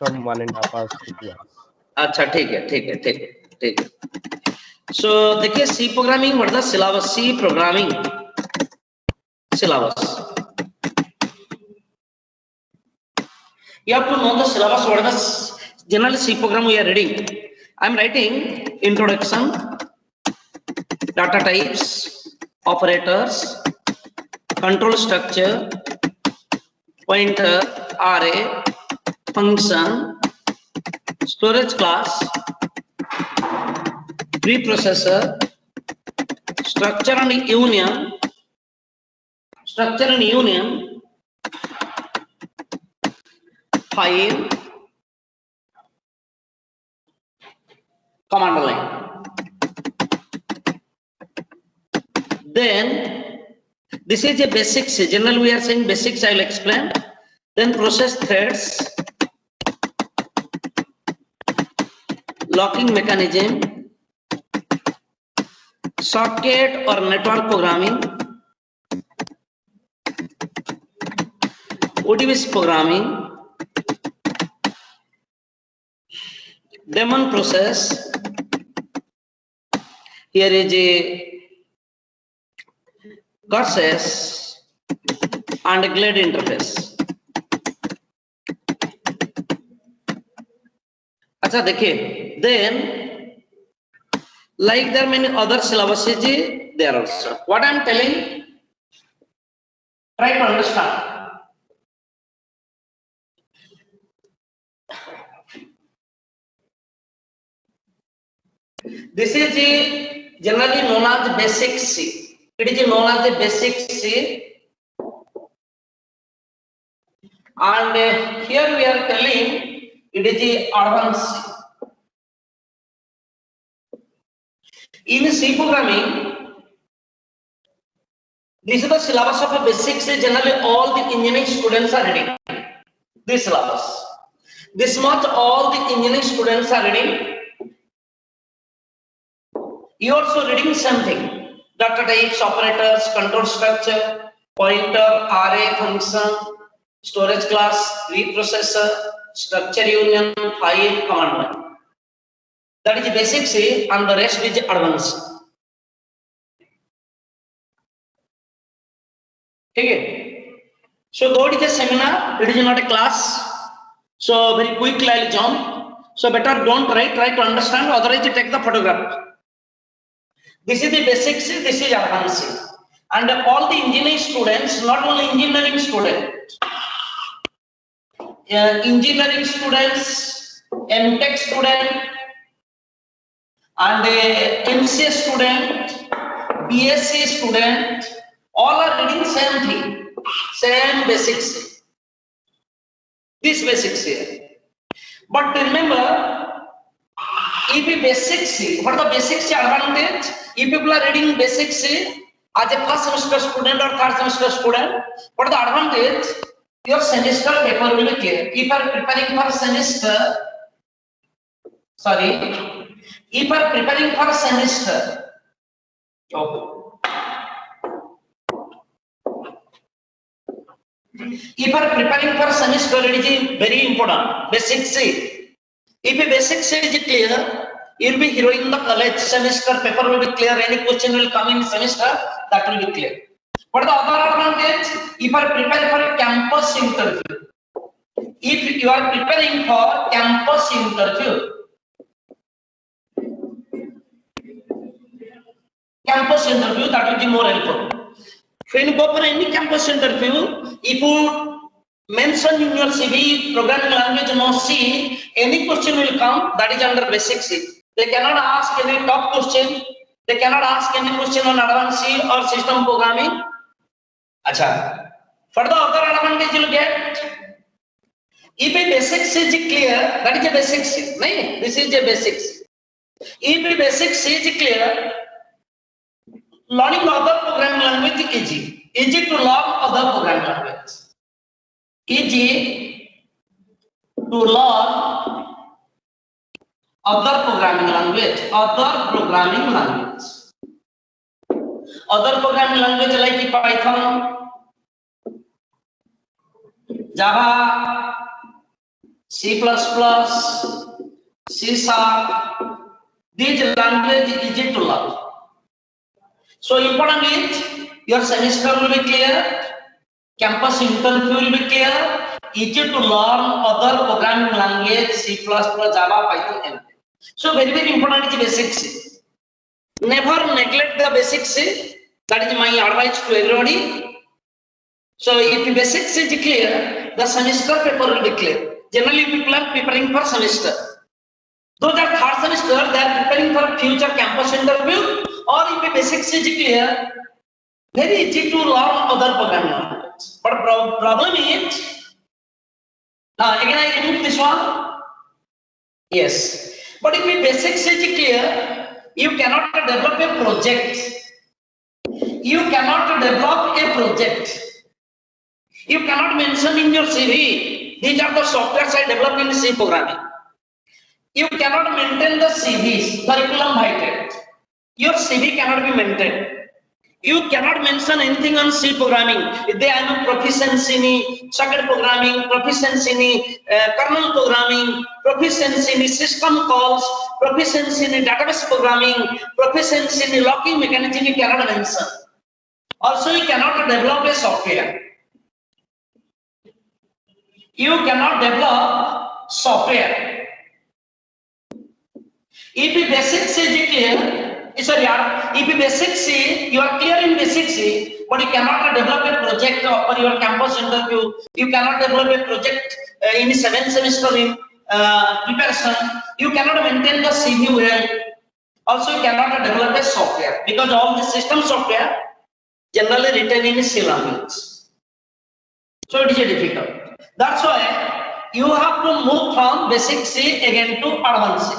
from 1.5 hours to 2 hours. अच्छा ठीक है ठीक है ठीक है ठीक है. So देखिए C programming, what is the syllabus? C programming syllabus. You have to know the syllabus. What is the general C program we are reading? I am writing introduction, data types, operators, control structure, pointer, array, function, storage class, preprocessor, structure and union, file, command line. Then this is a basics. Generally we are saying basics. I will explain. Then process threads, locking mechanism, socket or network programming, ODBC programming, daemon process. Here is a curses and glad interface. अच्छा देखिए, then like there are many other syllabuses there also. What I am telling, try to understand. This is generally known as basic C. It is known as the basic C, and here we are telling it is the advanced C. In C programming, this is the syllabus of a basic C. Generally, all the engineering students are reading this syllabus. This much all the engineering students are reading. You also reading something: data types, operators, control structure, pointer, array, function, storage class, reprocessor, structure union, file, command line. That is basic C, and the rest is advanced. Okay. So though it is a seminar, it is not a class. So very quickly I'll jump. So better don't write, try to understand, otherwise you take the photograph. This is the basic C, this is advanced C. And all the engineering students, not only engineering students, engineering students, MTech student, and MCA student, BSc student, all are reading same thing, same basic C. This basic C. But remember, if a basic C, what is the basic C advantage? If people are reading basic C as a first semester student or third semester student, what is the advantage? Your semester paper will be clear. If you are preparing for semester, if you are preparing for semester, if you are preparing for semester, it is very important. Basic C. If a basic C is clear, you will be hero in the college. Semester paper will be clear. Any question will come in semester, that will be clear. What is the other advantage? If you are preparing for a campus interview, if you are preparing for campus interview, that will be more helpful. When you go for any campus interview, if you mention in your CV programming language no C, any question will come, that is under basic C. They cannot ask any top question. They cannot ask any question on advanced C or system programming. Acha. For the other advantage you will get, if a basic C is clear, that is a basic C. No, this is a basic C. If a basic C is clear, learning other programming language is easy. Easy to learn other programming language. Easy to learn other programming language. Other programming language like Python, Java, C++, C#, these language is easy to learn. So important is your semester will be clear, campus interview will be clear, easy to learn other programming language, C++, Java, Python, anything. So very important is basic C. Never neglect the basic C. That is my advice to everybody. So if basic C is clear, the semester paper will be clear. Generally people are preparing for semester. Those are third semester, they are preparing for future campus interview, or if basic C is clear, very easy to learn other programming language. But problem is, again I remove this one. Yes. But if basic C is clear, you cannot develop a project. You cannot develop a project. You cannot mention in your CV, these are the softwares I developed in C programming. You cannot maintain the CVs, curriculum vitae. Your CV cannot be maintained. You cannot mention anything on C programming. If they are proficiency in circuit programming, proficiency in kernel programming, proficiency in system calls, proficiency in database programming, proficiency in locking mechanism, you cannot mention. Also, you cannot develop a software. You cannot develop software. If the basic C is clear, if basic C, you are clear in basic C, but you cannot develop a project for your campus interview. You cannot develop a project in 7th semester in preparation. You cannot maintain the CV well. Also, you cannot develop a software because all the system software generally written in C language. So it is difficult. That's why you have to move from basic C again to advanced C.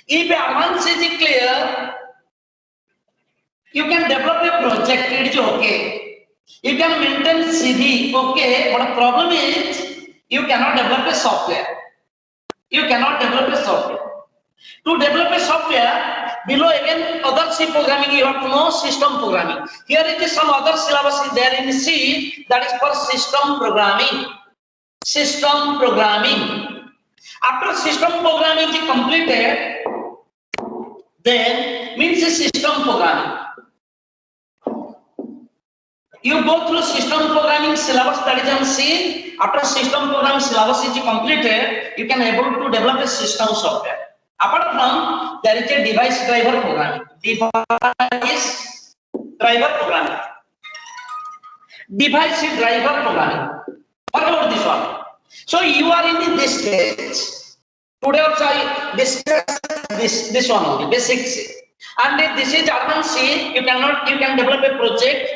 If advanced C is clear, you can develop a project, it is okay. You can maintain CV, okay, but the problem is you cannot develop a software. You cannot develop a software. To develop a software, below again other C programming, you have to know system programming. Here it is some other syllabus is there in C, that is for system programming. System programming. After system programming is completed, then means the system programming. You go through system programming syllabus that is on C. After system programming syllabus is completed, you can able to develop a system software. Apart from, there is a device driver programming. Device driver programming. Device driver programming. What about this one? So you are in this stage. Today also I discuss this one only, basic C. And this is advanced C. You can develop a project.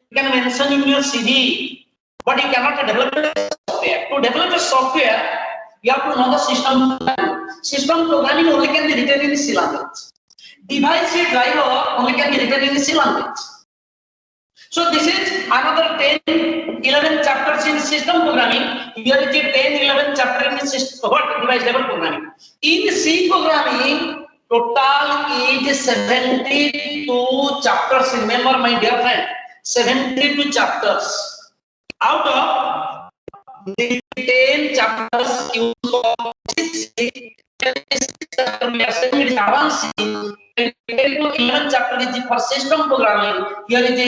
You can mention in your CV, but you cannot develop a software. To develop a software, you have to know the system programming. System programming only can be written in C language. Device driver only can be written in C language. So this is another 10, 11 chapters in system programming. Here is 10, 11 chapter in system, device level programming. In C programming, total is 72 chapters. Remember, my dear friend, 72 chapters. Out of the 10 chapters, you got 6 advanced. 10 to 11 chapter is for system programming. Here is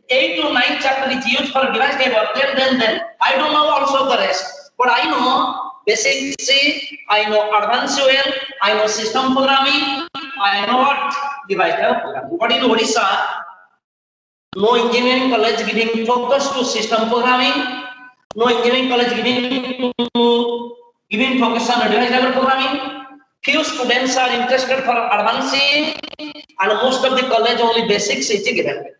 8 to 9 chapter is used for device driver. Then I don't know also the rest, but I know basic C, I know advanced well, I know system programming, I know what device driver programming. But in Odisha, no engineering college giving focus to system programming, no engineering college giving focus on device driver programming. Few students are interested for advanced C, and most of the college only basic C is given.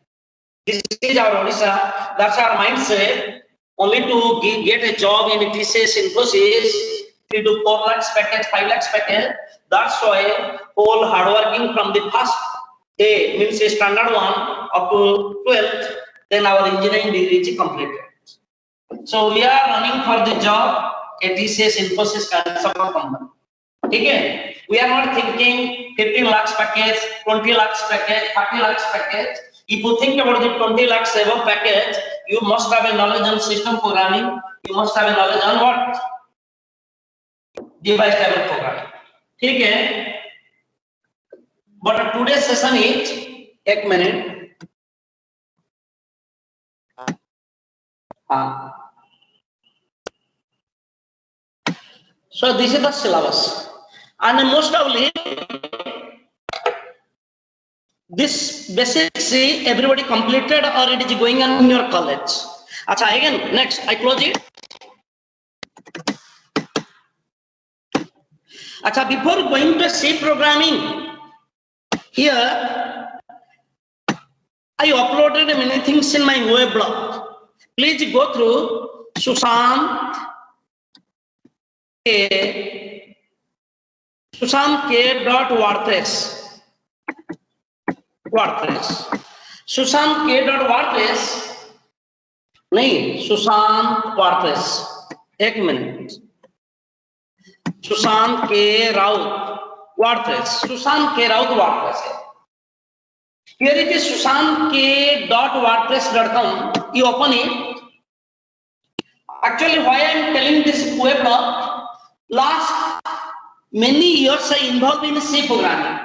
This is our Odisha. That's our mindset. Only to get a job in TCS, Infosys, 3 to 4 lakhs package, 5 lakhs package. That's why all hardworking from the first day, means standard 1 up to 12th, then our engineering degree is completed. So we are running for the job at TCS, Infosys kind of company. Okay, we are not thinking 15 lakhs package, 20 lakhs package, 30 lakhs package. If you think about the 20 lakhs above package, you must have a knowledge on system programming. You must have a knowledge on what? Device driver programming, ठीक है। But today session is, एक minute, हाँ, so this is the syllabus, and most probably this basic C everybody completed or it is going on in your college. Acha, again next I close it. Acha, before going to C programming, here I uploaded many things in my web blog. Please go through Sushant K.WordPress. Sushant K.WordPress नहीं, Sushant WordPress, एक minute, Sushant के Raut WordPress, Sushant के Raut WordPress है। Here it is sushantk.wordpress.com. You open it. Actually, why I am telling this web blog? Last many years I involved in C programming.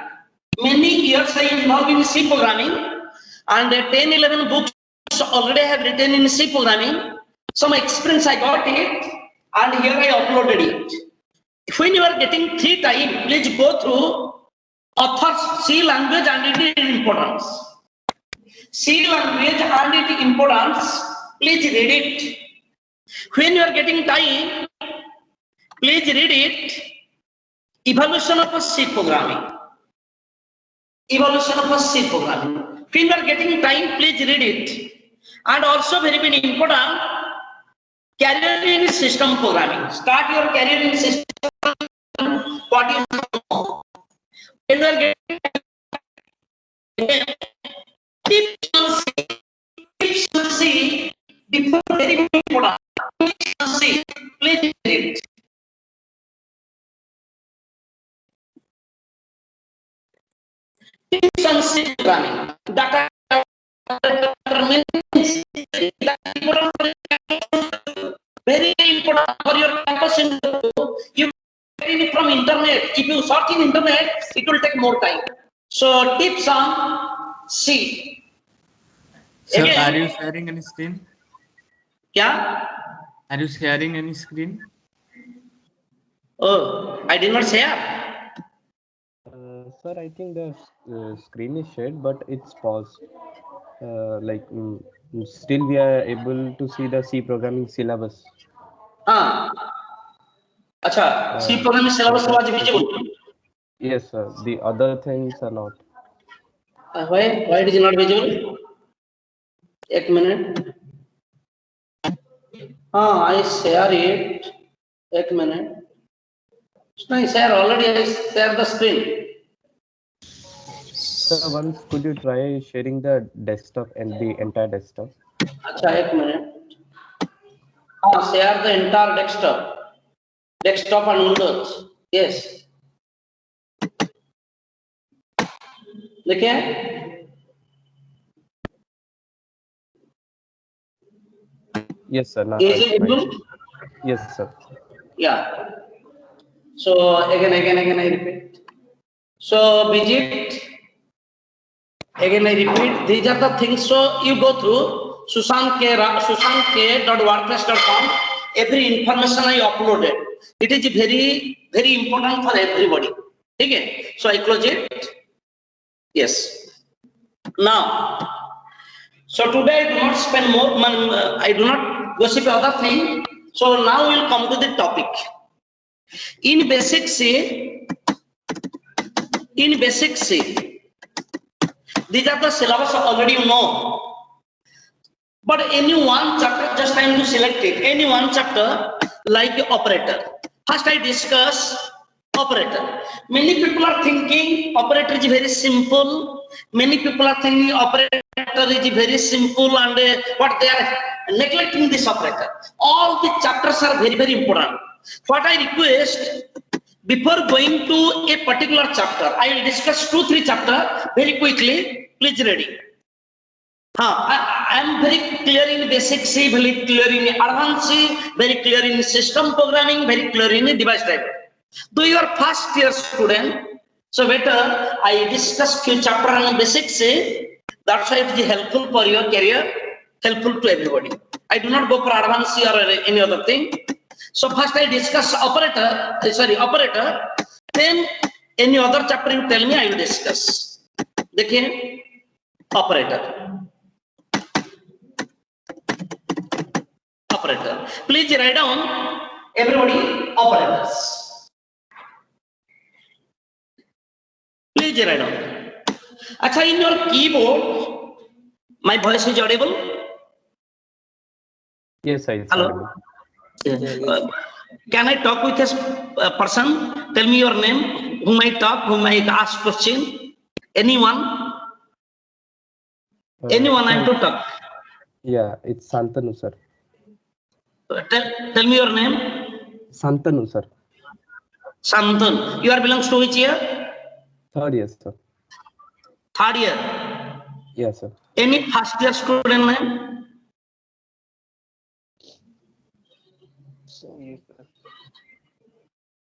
And 10-11 books already have written in C programming. Some experience I got it, and here I uploaded it. When you are getting free time, please go through authors C language and its importance. C language and its importance, please read it. When you are getting time, please read it. Evolution of C programming. When you are getting time, please read it. And also very important, career in system programming. Start your career in system. What you know. When you are getting tips on C, before very important. Tips on C, please read it. Tips on C programming. Data means very important for your campus interview. You get it from internet. If you search in internet, it will take more time. So tips on C. Sir, Again, are you sharing any screen? Yeah. Are you sharing any screen? Oh, I did not share. Sir, I think the screen is shared, but it's paused. Still we are able to see the C programming syllabus. Acha, C programming syllabus was visible. Yes, sir. The other things are not. Why it is not visible? एक minute. I share it. एक minute. No, share already. I share the screen. Sir, once could you try sharing the desktop and the entire desktop? अच्छा, एक minute. Share the entire desktop and Windows. Yes. देखिए. Yes, sir. Now Is it blue? Yes, sir. Yeah. So again I repeat. So visit. Again I repeat. These are the things. So you go through sushantk.wordpress.com. Every information I uploaded. It is very important for everybody. Okay. So I close it. Yes. Now. So today I do not spend more. I do not gossip other thing. So now we'll come to the topic. In basic C, these are the syllabus already you know. But any one chapter, just I am to select it. Any one chapter like operator. First I discuss operator. Many people are thinking operator is very simple. Many people are thinking operator is very simple, and what they are neglecting this operator. All the chapters are very important. What I request, before going to a particular chapter, I will discuss 2-3 chapters very quickly. Please ready. I am very clear in basic C, very clear in advanced C, very clear in system programming, very clear in device driver. Though you are first year student, so better I discuss few chapter and basics. That's why it is helpful for your career, helpful to everybody. I do not go for advanced or any other thing. So first I discuss operator. Then any other chapter you tell me, I will discuss. देखिए operator. Operator. Please write down everybody operators. Please write down. Acha, in your keyboard, my voice is audible? Yes, I Hello. Can I talk with a person? Tell me your name. Whom I talk? Whom I ask question? Anyone? Anyone I have to talk? Yeah, it's Santanu, sir. Tell me your name. Santanu, sir. Santan. You are belongs to which year? Third year, sir. Third year. Yes, sir. Any first year student name?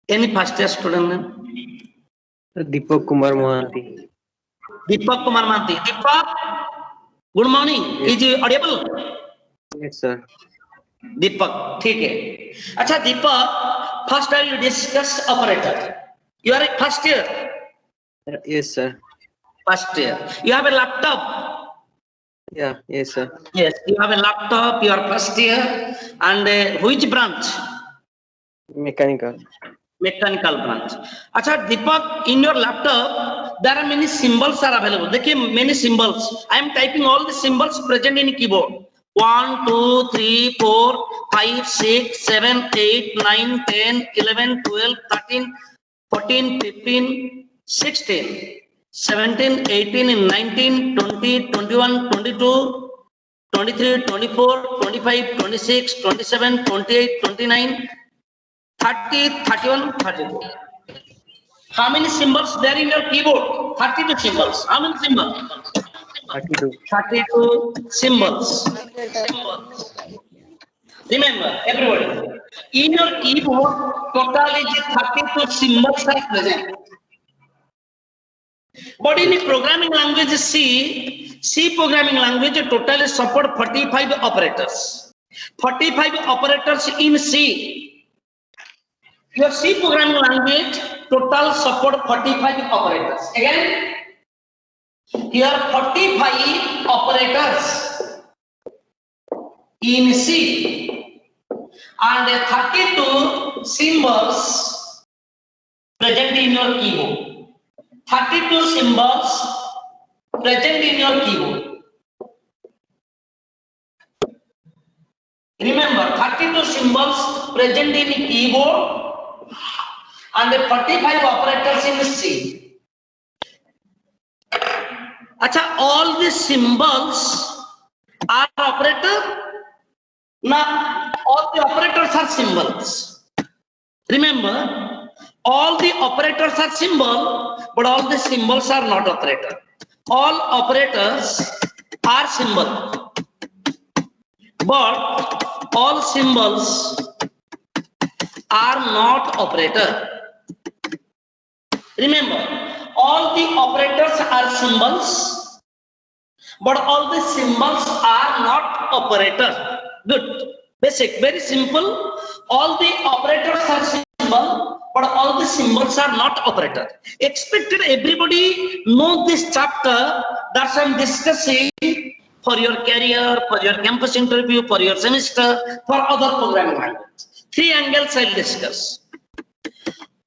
Any first year student name? Deepak Kumar Mohanty. Deepak Kumar Mohanty. Deepak, good morning. Yes. Is you audible? Yes, sir. Deepak, ठीक है. अच्छा Deepak, first time you discuss operator. You are first year. Yes, sir. First year. You have a laptop. Yeah, yes, sir. Yes, you have a laptop. You are first year. And which branch? Mechanical. Mechanical branch. Acha Deepak, in your laptop there are many symbols are available. देखिए many symbols. I am typing all the symbols present in keyboard. 1, 2, 3, 4, 5, 6, 7, 8, 9, 10, 11, 12, 13, 14, 15, 16, 17, 18, 19, 20, 21, 22, 23, 24, 25, 26, 27, 28, 29, 30, 31, 32. How many symbols there in your keyboard? 32 symbols. How many symbols? 32. 32 symbols. Remember, everybody, in your keyboard, totally 32 symbols are present. But in the programming language C programming language totally support 45 operators. 45 operators in C. Your C programming language total support 45 operators. Again, here 45 operators in C and 32 symbols present in your keyboard. 32 symbols present in your keyboard. Remember, 32 symbols present in keyboard and 45 operators in C. Acha, all these symbols are operator? Now, all the operators are symbols. Remember, all the operators are symbol, but all the symbols are not operator. All operators are symbol, but all symbols are not operator. Remember, all the operators are symbols, but all the symbols are not operator. Good. Basic, very simple. All the operators are symbol, but all the symbols are not operator. Expected everybody know this chapter. That's why I'm discussing for your career, for your campus interview, for your semester, for other programming language. 3 angles I'll discuss.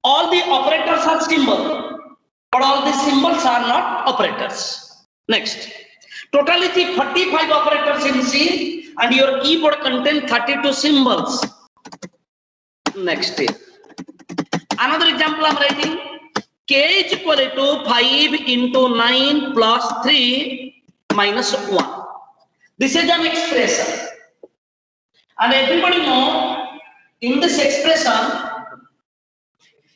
All the operators are symbols, but all the symbols are not operators. Next, totality 45 operators in C and your keyboard contain 32 symbols. Next, another example I'm writing. K is equal to 5 into 9 plus 3 minus 1. This is an expression. And everybody know in this expression,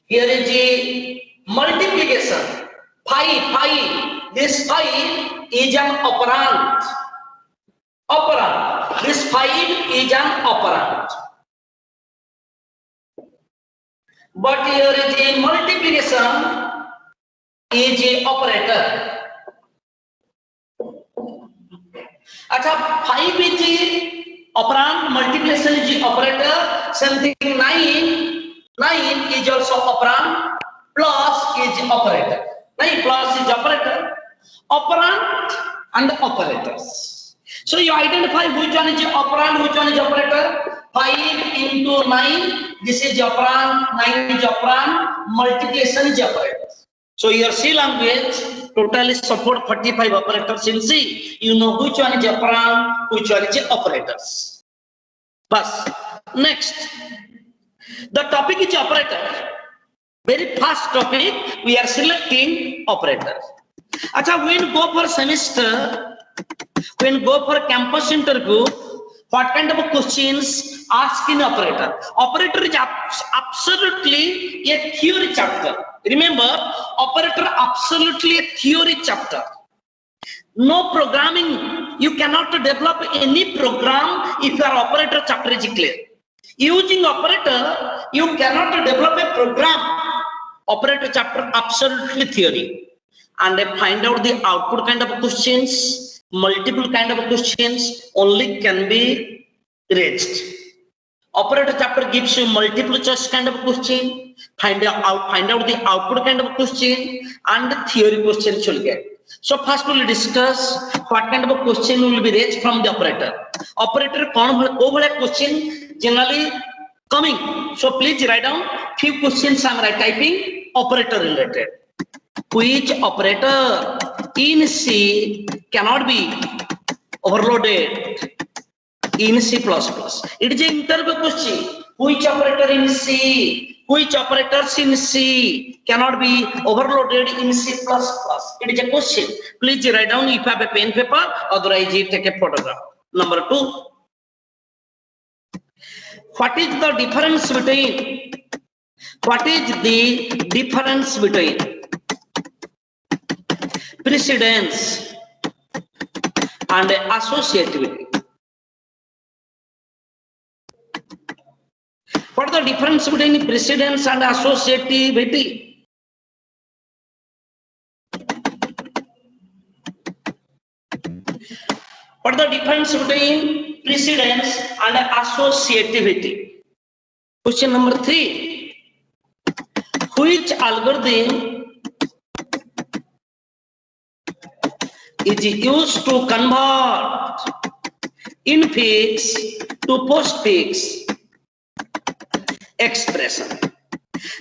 here is a multiplication. 5. This 5 is an operand. This 5 is an operand. but here is a multiplication is a operator. अच्छा 5 is a operand, multiplication is a operator, something 9 is also operand, plus is operator. 9 plus is operator, operand and operators. So you identify which one is operand, which one is operator. 5 into 9, this is operand, 9 is operand, multiplication is operator. So your C language totally support 35 operators in C. You know which one is operand, which one is operators. But next, the topic is operator. Very fast topic. We are selecting operator. Acha, when go for semester, when go for campus interview, what kind of questions ask in operator? Operator is absolutely a theory chapter. Remember, operator absolutely a theory chapter. No programming. You cannot develop any program if your operator chapter is clear. Using operator, you cannot develop a program. Operator chapter absolutely theory. And find out the output kind of questions, multiple kind of questions only can be raised. Operator chapter gives you multiple choice kind of question, find out the output kind of question, and the theory question you'll get. So first we'll discuss what kind of a question will be raised from the operator. Operator question generally coming. So please write down few questions I'm typing operator related. Which operator in C cannot be overloaded in C++? It is an interview question. Which operator in C? Which operators in C cannot be overloaded in C++? It is a question. Please write down if you have a pen paper, otherwise you take a photograph. Number 2. What is the difference between precedence and associativity? What is the difference between precedence and associativity? What is the difference between precedence and associativity? Question number 3. Which algorithm is used to convert infix to postfix expression?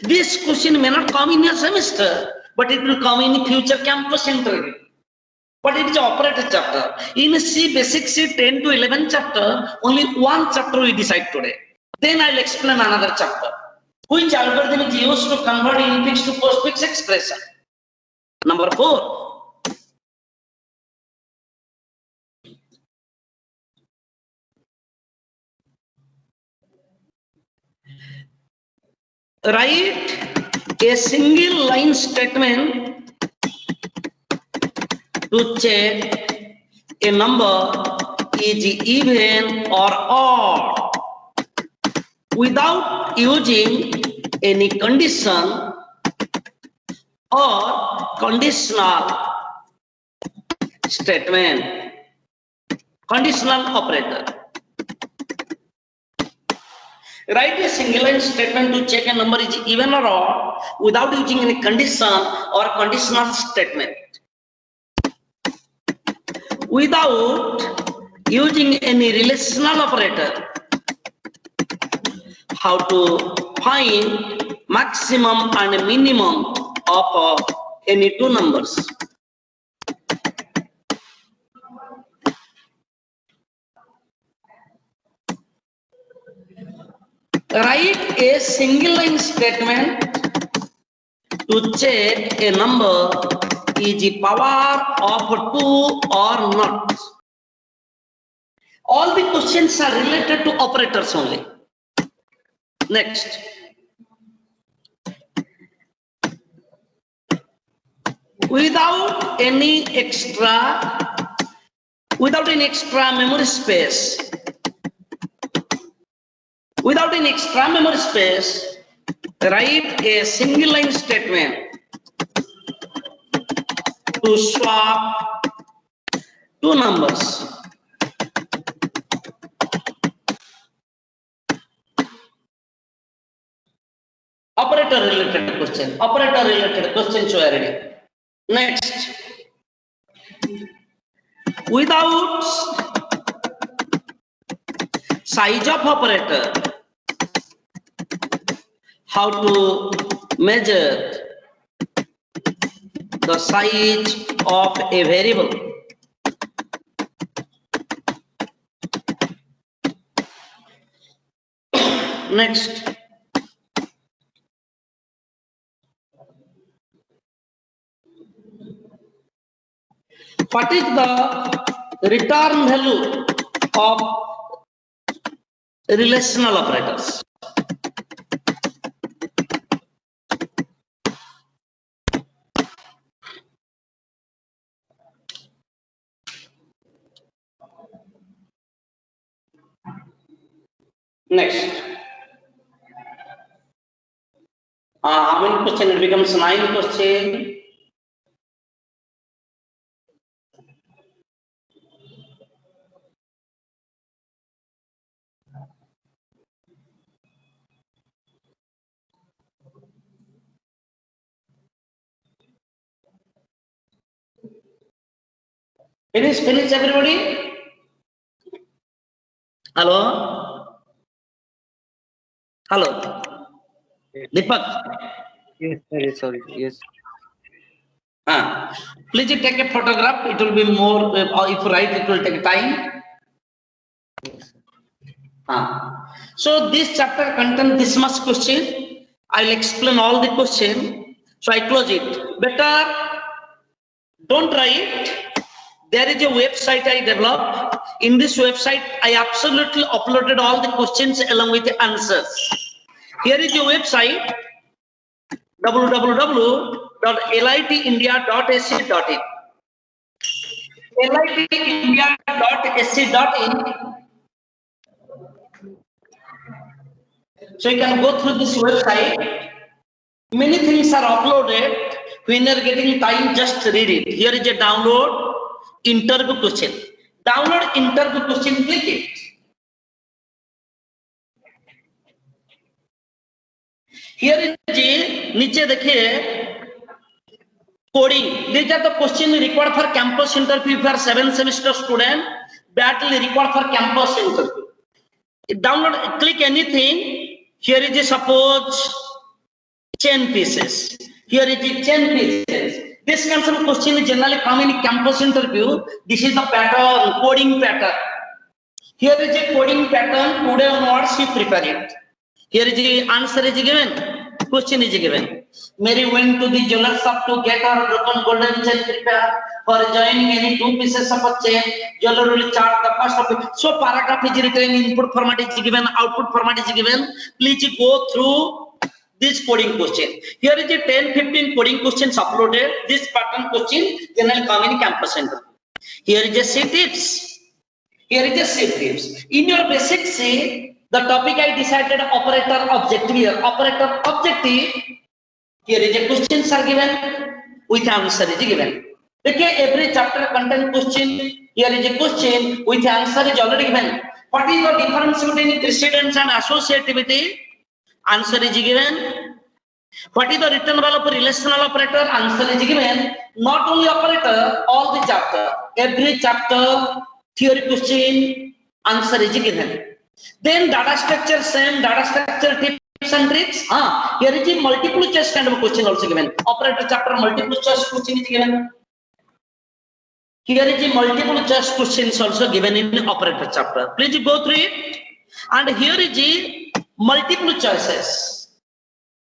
This question may not come in your semester, but it will come in future campus interview. But it is operator chapter. In C basic C 10 to 11 chapter, only one chapter we decide today. Then I'll explain another chapter. Which algorithm is used to convert infix to postfix expression? Number 4. Write a single line statement to check a number is even or odd without using any condition or conditional statement, conditional operator. Write a single line statement to check a number is even or odd without using any condition or conditional statement. Without using any relational operator, how to find maximum and minimum of any two numbers. Write a single line statement to check a number is the power of 2 or not. All the questions are related to operators only. Next. Without any extra memory space, write a single line statement to swap two numbers. Operator related question. Operator related question. So already. Next. Without size of operator, how to measure the size of a variable? Next. What is the return value of relational operators? Next. How many questions? It becomes 9 questions. Finish everybody? Hello? Hello? Deepak? Yes, sir. Yes, sorry. Yes. Please take a photograph. It will be more, if you write, it will take time. So this chapter contains this much question. I'll explain all the question. So I close it. Better don't write. There is a website I developed. In this website, I absolutely uploaded all the questions along with the answers. Here is your website, www.litindia.ac.in. litindia.ac.in. So you can go through this website. Many things are uploaded. When you are getting time, just read it. Here is a download interview question. Download interview question, click it. Here is the niche dekhiye coding. These are the questions required for campus interview for 7th semester student. Badly required for campus interview. Download, click anything. Here is the suppose chain pieces. Here is the chain pieces. This kind of question generally come in campus interview. This is the pattern, coding pattern. Here is a coding pattern. Today onwards you prepare it. Here is the answer is given. Question is given. Mary went to the jeweler shop to get her broken golden chain prepared. For joining any two pieces of a chain, jeweler will charge the cost of it. So paragraph is written, input format is given, output format is given. Please go through this coding question. Here is the 10-15 coding questions uploaded. This pattern question generally come in campus center. Here is the C tips. Here is the C tips. In your basic C, the topic I decided operator objective here. Operator objective. Here is a questions are given with answer is given. Okay, every chapter contain question. Here is a question with answer is already given. What is the difference between precedence and associativity? Answer is given. What is the return value of relational operator? Answer is given. Not only operator, all the chapter. Every chapter, theory question, answer is given. Then data structure, same data structure tips and tricks. Here is a multiple choice kind of question also given. Operator chapter, multiple choice question is given. Here is a multiple choice questions also given in the operator chapter. Please go through it. And here is a multiple choices.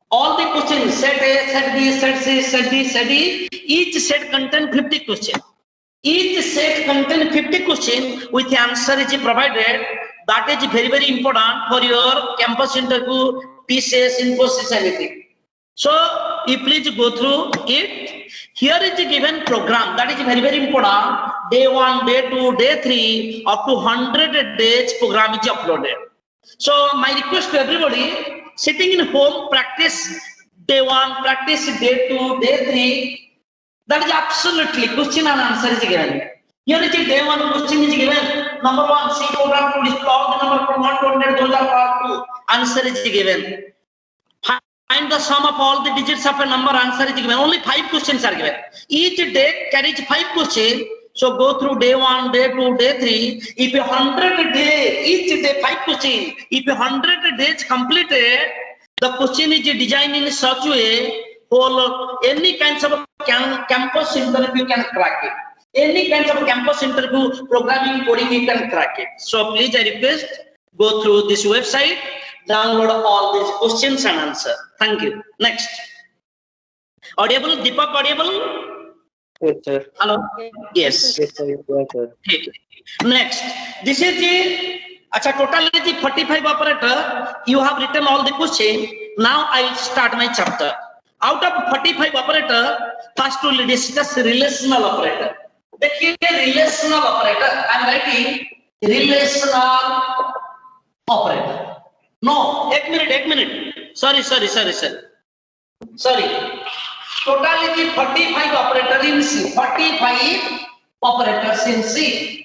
All the questions, set A, set B, set C, set D, set E. Each set contain 50 questions. Each set contain 50 questions with answer is provided. That is very, very important for your campus interview, TCS, Infosys, anything. So, you please go through it. Here is the given program. That is very, very important. Day 1, day 2, day 3, up to 100 days program is uploaded. So, my request to everybody, sitting in home, practice day 1, practice day 2, day 3. That is absolutely question and answer is given. Here is day 1 question is given. Number 1, C program to display all the number from 1 to 100. Those are part 2. Answer is given. Find the sum of all the digits of a number. Answer is given. Only 5 questions are given. Each day carries 5 questions. So go through day 1, day 2, day 3. If 100 days, each day 5 questions. If 100 days completed, the question is designed in such a way, for any kinds of campus interview can crack it. Any kinds of campus interview, programming, coding, you can crack it. So please, I request, go through this website, download all these questions and answer. Thank you. Next. Audible? Deepak, audible? Yes, sir. Hello? Yes. Yes, sir. Yes, sir. Next. This is the total is the 45 operator. You have written all the question. Now I will start my chapter. Out of 45 operator, first we will discuss relational operator. The relational operator. I am writing relational operator. No, 1 minute. Sorry. Total is the 45 operator in C. 45 operators in C.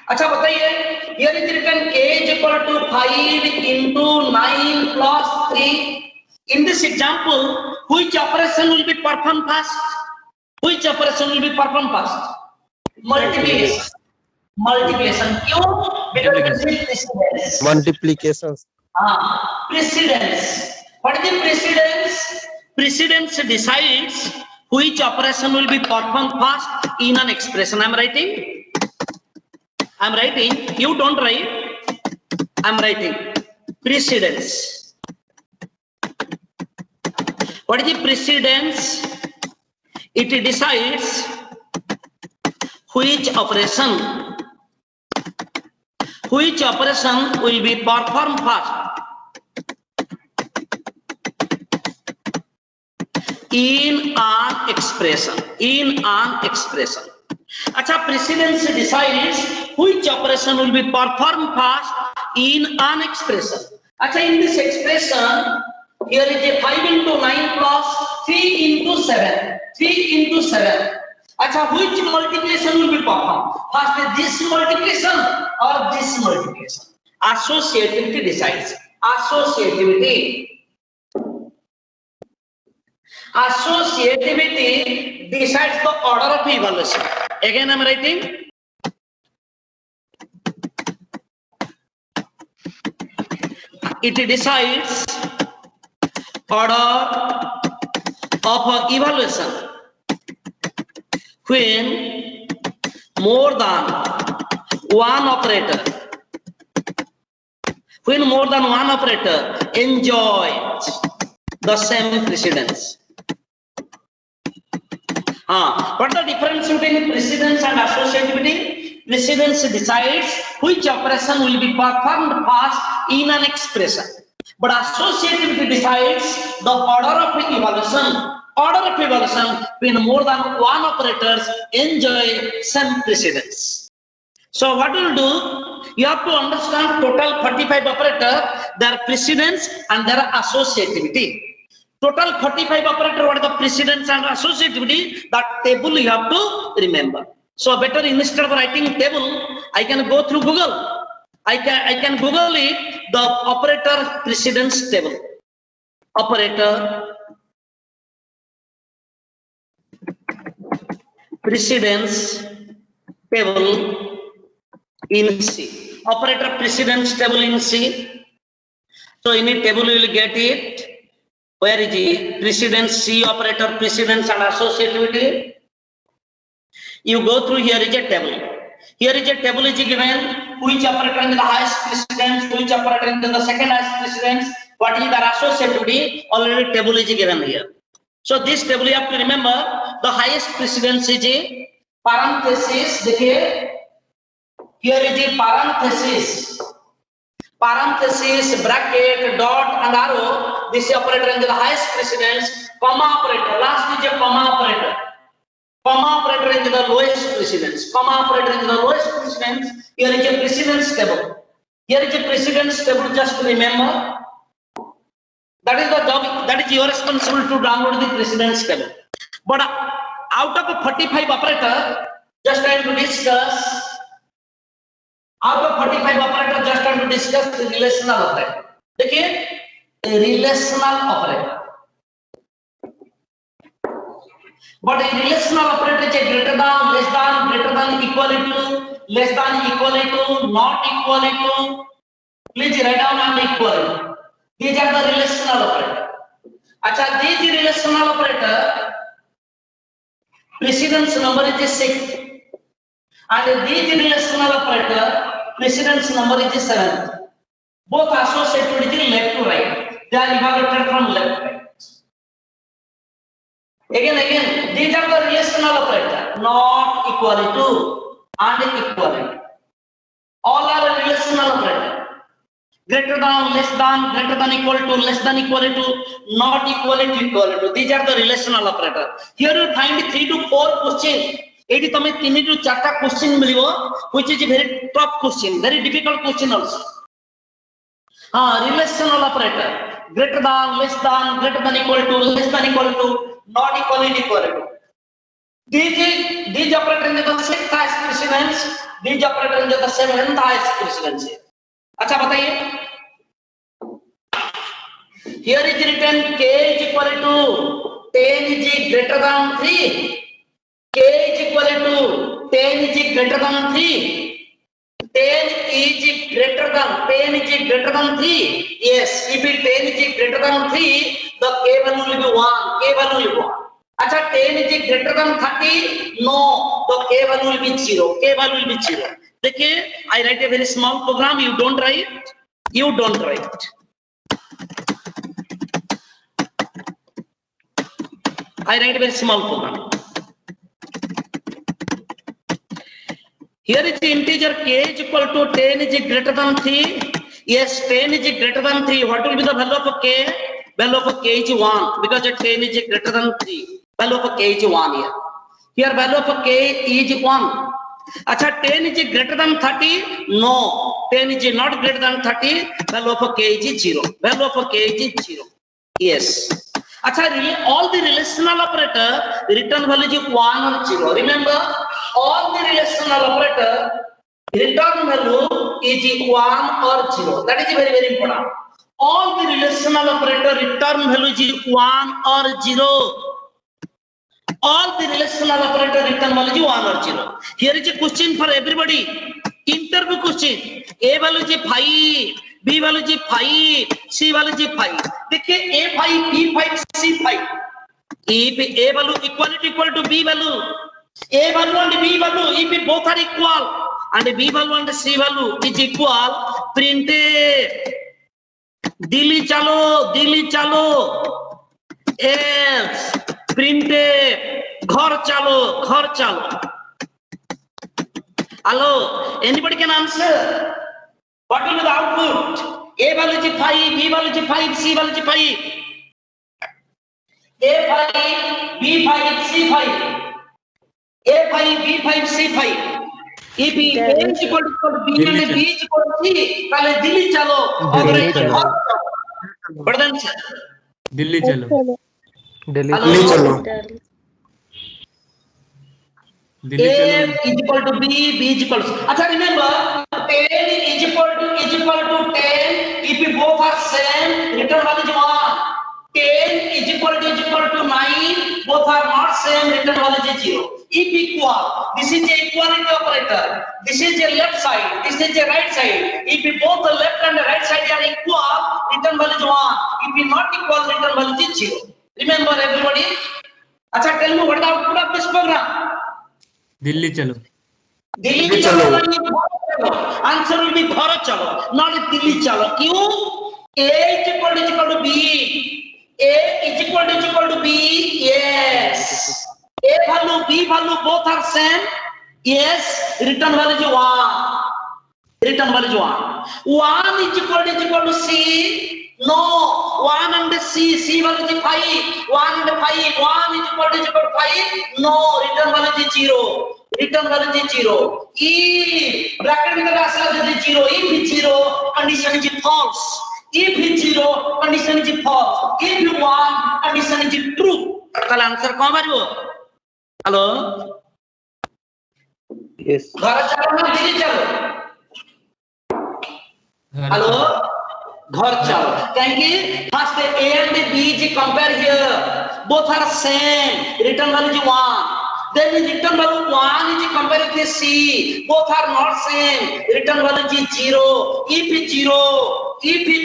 अच्छा बताइए, here is written A is equal to 5 into 9 plus 3. In this example, which operation will be performed first? Which operation will be performed first? Multiplication. Multiplication. क्यों? Because precedence. Multiplication. Precedence. What is the precedence? Precedence decides which operation will be performed first in an expression. I am writing. You don't write. I am writing. Precedence. What is the precedence? It decides which operation will be performed first in an expression. Acha, precedence decides which operation will be performed first in an expression. Acha, in this expression, here is a 5 into 9 plus 3 into 7. 3 into 7. Acha, which multiplication will be performed? First, this multiplication or this multiplication? Associativity decides. Associativity decides the order of evaluation. Again, I am writing. It decides order of evaluation when more than one operator enjoys the same precedence. What the difference between precedence and associativity? Precedence decides which operation will be performed first in an expression, but associativity decides the order of evaluation. When more than one operators enjoy same precedence. So what we will do? You have to understand total 45 operator, their precedence and their associativity. Total 45 operator, what is the precedence and associativity? That table you have to remember. So better, instead of writing table, I can go through Google. I can Google it, the operator precedence table. Operator precedence table in C. Operator precedence table in C. So in a table you will get it. Where is the precedence? C operator precedence and associativity. You go through, here is a table. Here is a table is given which operator in the highest precedence, which operator in the second highest precedence, what is their associativity, already table is given here. So this table you have to remember, the highest precedence is a parenthesis. Here is a parenthesis, bracket, dot and arrow. This is operator in the highest precedence, comma operator, last is a comma operator. Comma operator in the lowest precedence. Comma operator in the lowest precedence. Here is a precedence table. Just remember, That is the job, that is your responsibility to download the precedence table. But out of a 45 operator, just trying to discuss, out of 45 operator, just trying to discuss the relational operator. Okay? A relational operator. But a relational operator is a greater than, less than, equal to, less than, equal to, not equal to. Please write down and equal to. These are the relational operator. Acha, these relational operator, precedence number is 6. And these relational operator, precedence number is 7. Both associated with left to right. They are evaluated from left to right. Again, these are the relational operator, not equal to and equal to. All are relational operator. Greater than, less than, greater than, equal to, less than, equal to, not equal to, equal to. These are the relational operator. Here you find 3 to 4 questions. It is 3 to 4 question which is a very tough question, very difficult question also. Relational operator. Greater than, less than, greater than, equal to, less than, equal to, not equal to, equal to. These operator in the 6th highest precedence. These operator in the 7th highest precedence. अच्छा बताइए, here is written k is equal to 10 is greater than 3, k is equal to 10 is greater than 3, 10 is greater than 3, yes, if it 10 is greater than 3, the k value will be 1, k value will be 1. अच्छा 10 is greater than 30, no, the k value will be 0, k value will be 0. देखिए, I write a very small program. You don't write. You don't write. I write a very small program. Here is the integer k is equal to 10 is greater than 3. Yes, 10 is greater than 3. What will be the value of k? Value of k is 1 because 10 is greater than 3. Value of k is 1 here. Here value of k is 1. अच्छा 10 is greater than 30, no, 10 is not greater than 30, value of k is 0, value of k is 0, yes. अच्छा all the relational operator return value is 1 or 0. Remember, all the relational operator return value is 1 or 0. That is very, very important. All the relational operator return value is 1 or 0. All the relational operator return value is 1 or 0. Here is a question for everybody. Interview question. A value is 5, B value is 5, C value is 5. देखिए A 5, B 5, C 5. If A value equal to B value, A value and B value, if both are equal and B value and C value is equal, print Delhi चलो, else print घर चलो. Hello, anybody can answer? What will be the output? A value is 5, B value is 5, C value is 5. A 5, B 5, C 5. A 5, B 5, C 5. If A is equal to B and B is equal to C, पहले दिल्ली चलो और घर चलो. Pardon sir. Delhi चलो. दिल्ली चलो. Delhi A चलो. is equal to B, B is equal to C. अच्छा remember, 10 is equal to 10. If both are same, return value is 1. 10 is equal to 9. Both are not same, return value is 0. If equal, this is the equality operator. This is the left side. This is the right side. If both the left and the right side are equal, return value is 1. If not equal, return value is 0. Remember everybody. अच्छा tell me what is the output of this program? Delhi चलो. दिल्ली चलो. Answer will be घर चलो, not Delhi चलो. क्यों? A is equal to B. A is equal to B. Yes. A value, B value both are same. Yes. Return value is 1. Return value is 1. 1 is equal to C. No, 1 and C, C value is 5, 1 and 5, 1 is equal to 5, no, return value is 0, return value is 0. If bracket with the last value is 0, if it's 0, condition is false. If is 0, condition is false. If you 1, condition is true. তাহলে answer कौन बारिबो? Hello Yes. घर चलो ना दिल्ली चलो? Hello घर चलो. Thank you. First A and B is compare here. Both are same. Return value is 1. Then return value 1 is compared with C. Both are not same. Return value is 0. If is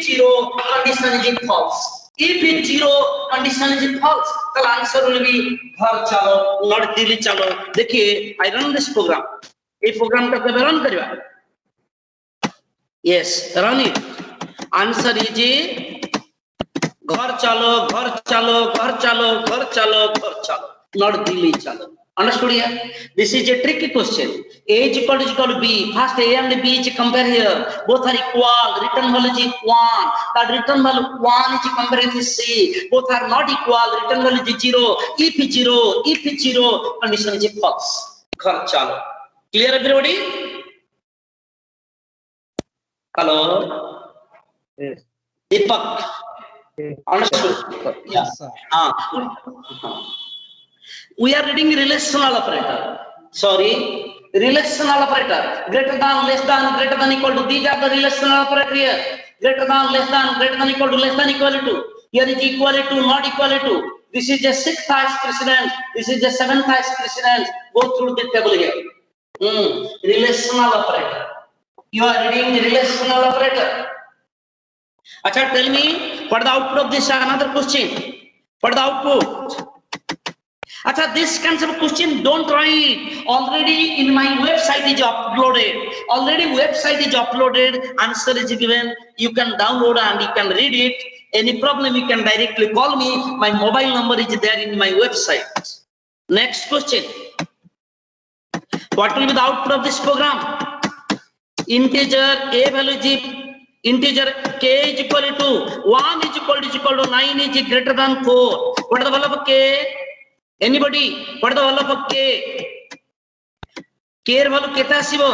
0, condition is false. If is 0, condition is false. The answer will be घर चलो, not Delhi चलो. देखिए, I run this program. ये program का कब run करेगा? Yes, run it. Answer is घर चलो, घर चलो, घर चलो, घर चलो, घर चलो. Not दिल्ली चलो. Understood here? This is a tricky question. A is equal to B. First A and B is compare here. Both are equal. Return value is 1. That return value 1 is compared with C. Both are not equal. Return value is 0. If is 0, condition is false. घर चलो. Clear everybody? Hello? Yes. Deepak. Understood? Yes, sir. We are reading relational operator. Sorry, relational operator. Greater than, less than, greater than, equal to. These are the relational operator here. Greater than, less than, greater than, equal to, less than, equal to. Here is equal to, not equal to. This is the 6th highest precedence. This is the 7th highest precedence. Go through the table here. Relational operator. You are reading the relational operator. Acha, tell me, what the output of this? Another question. What the output? Acha, this kind of question don't write. Already in my website is uploaded. Answer is given. You can download and you can read it. Any problem you can directly call me. My mobile number is there in my website. Next question. What will be the output of this program? Integer A value is integer K is equal to 1 is equal to 9 is greater than 4. What is the value of K? Anybody? What is the value of K? K value kete asibo?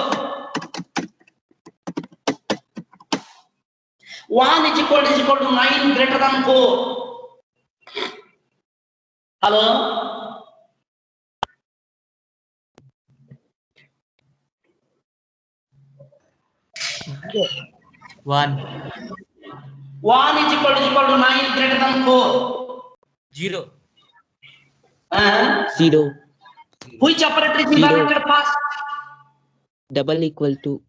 1 is equal to 9 greater than 4. Hello? One. 1 is equal to 9 greater than 4. 0. 0. Which operator is evaluated first? Double equal to.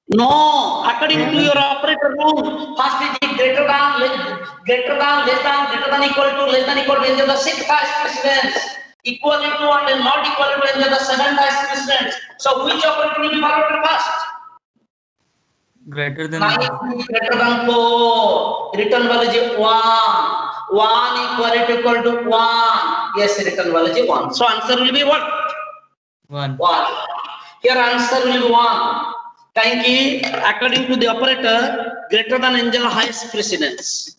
No, according to your operator rule, first is greater than, less than, greater than, equal to, less than, equal to, enter the 6th highest precedence. Equal to and not equal to, enter the 7th highest precedence. So which operator will be evaluated first? Greater than. 9 is greater than 4. Return value is 1. 1 equal to 1. Yes, return value is 1. So answer will be what? 1. 1. Here answer will be 1. Thank you. According to the operator, greater than angel highest precedence.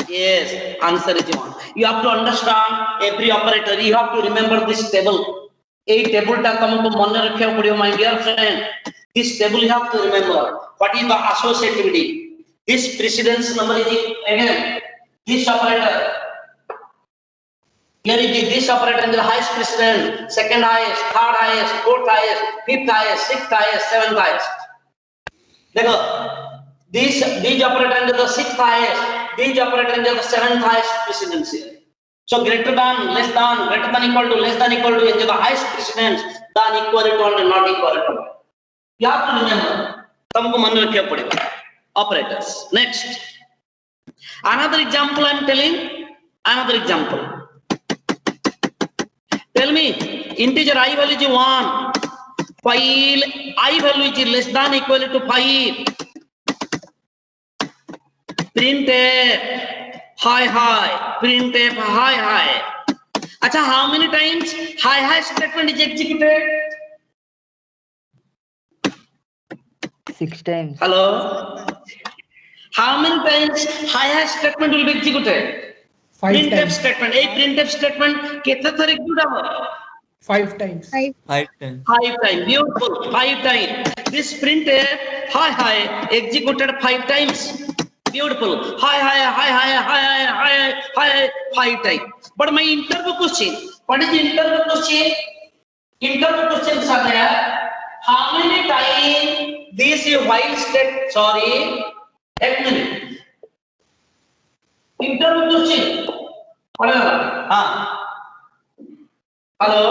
Yes, answer is 1. You have to understand every operator. You have to remember this table. A table ta tumko mane rakhiya padiyo, my dear friend. This table you have to remember. What is the associativity? This precedence number is again this operator. Here is this operator in the highest precedence, second highest, third highest, fourth highest, fifth highest, sixth highest, seventh highest. Dekho, this operator in the sixth highest, this operator in the seventh highest precedence here. So greater than, less than, greater than, equal to, less than, equal to in the highest precedence, than, equal to, and not equal to. You have to remember. Tumko mane rakhiya padega. Operators. Next. Another example I am telling. Another example. Tell me, integer I value is 1. While I value is less than equal to 5. Printf hi. Printf hi. Acha, how many times hi statement is executed? 6 times. Hello? How many times hi statement will be executed? 5 Printf times. statement. A printf statement ketna thar execute haba? 5 times. 5 times. 5 times. Beautiful. 5 times. This printf hi executed 5 times. Beautiful. Hi, 5 times. But my interview question. What is the interview question? Interview question is there. How many times this while state? Sorry, एक minute. Interview question. Hello.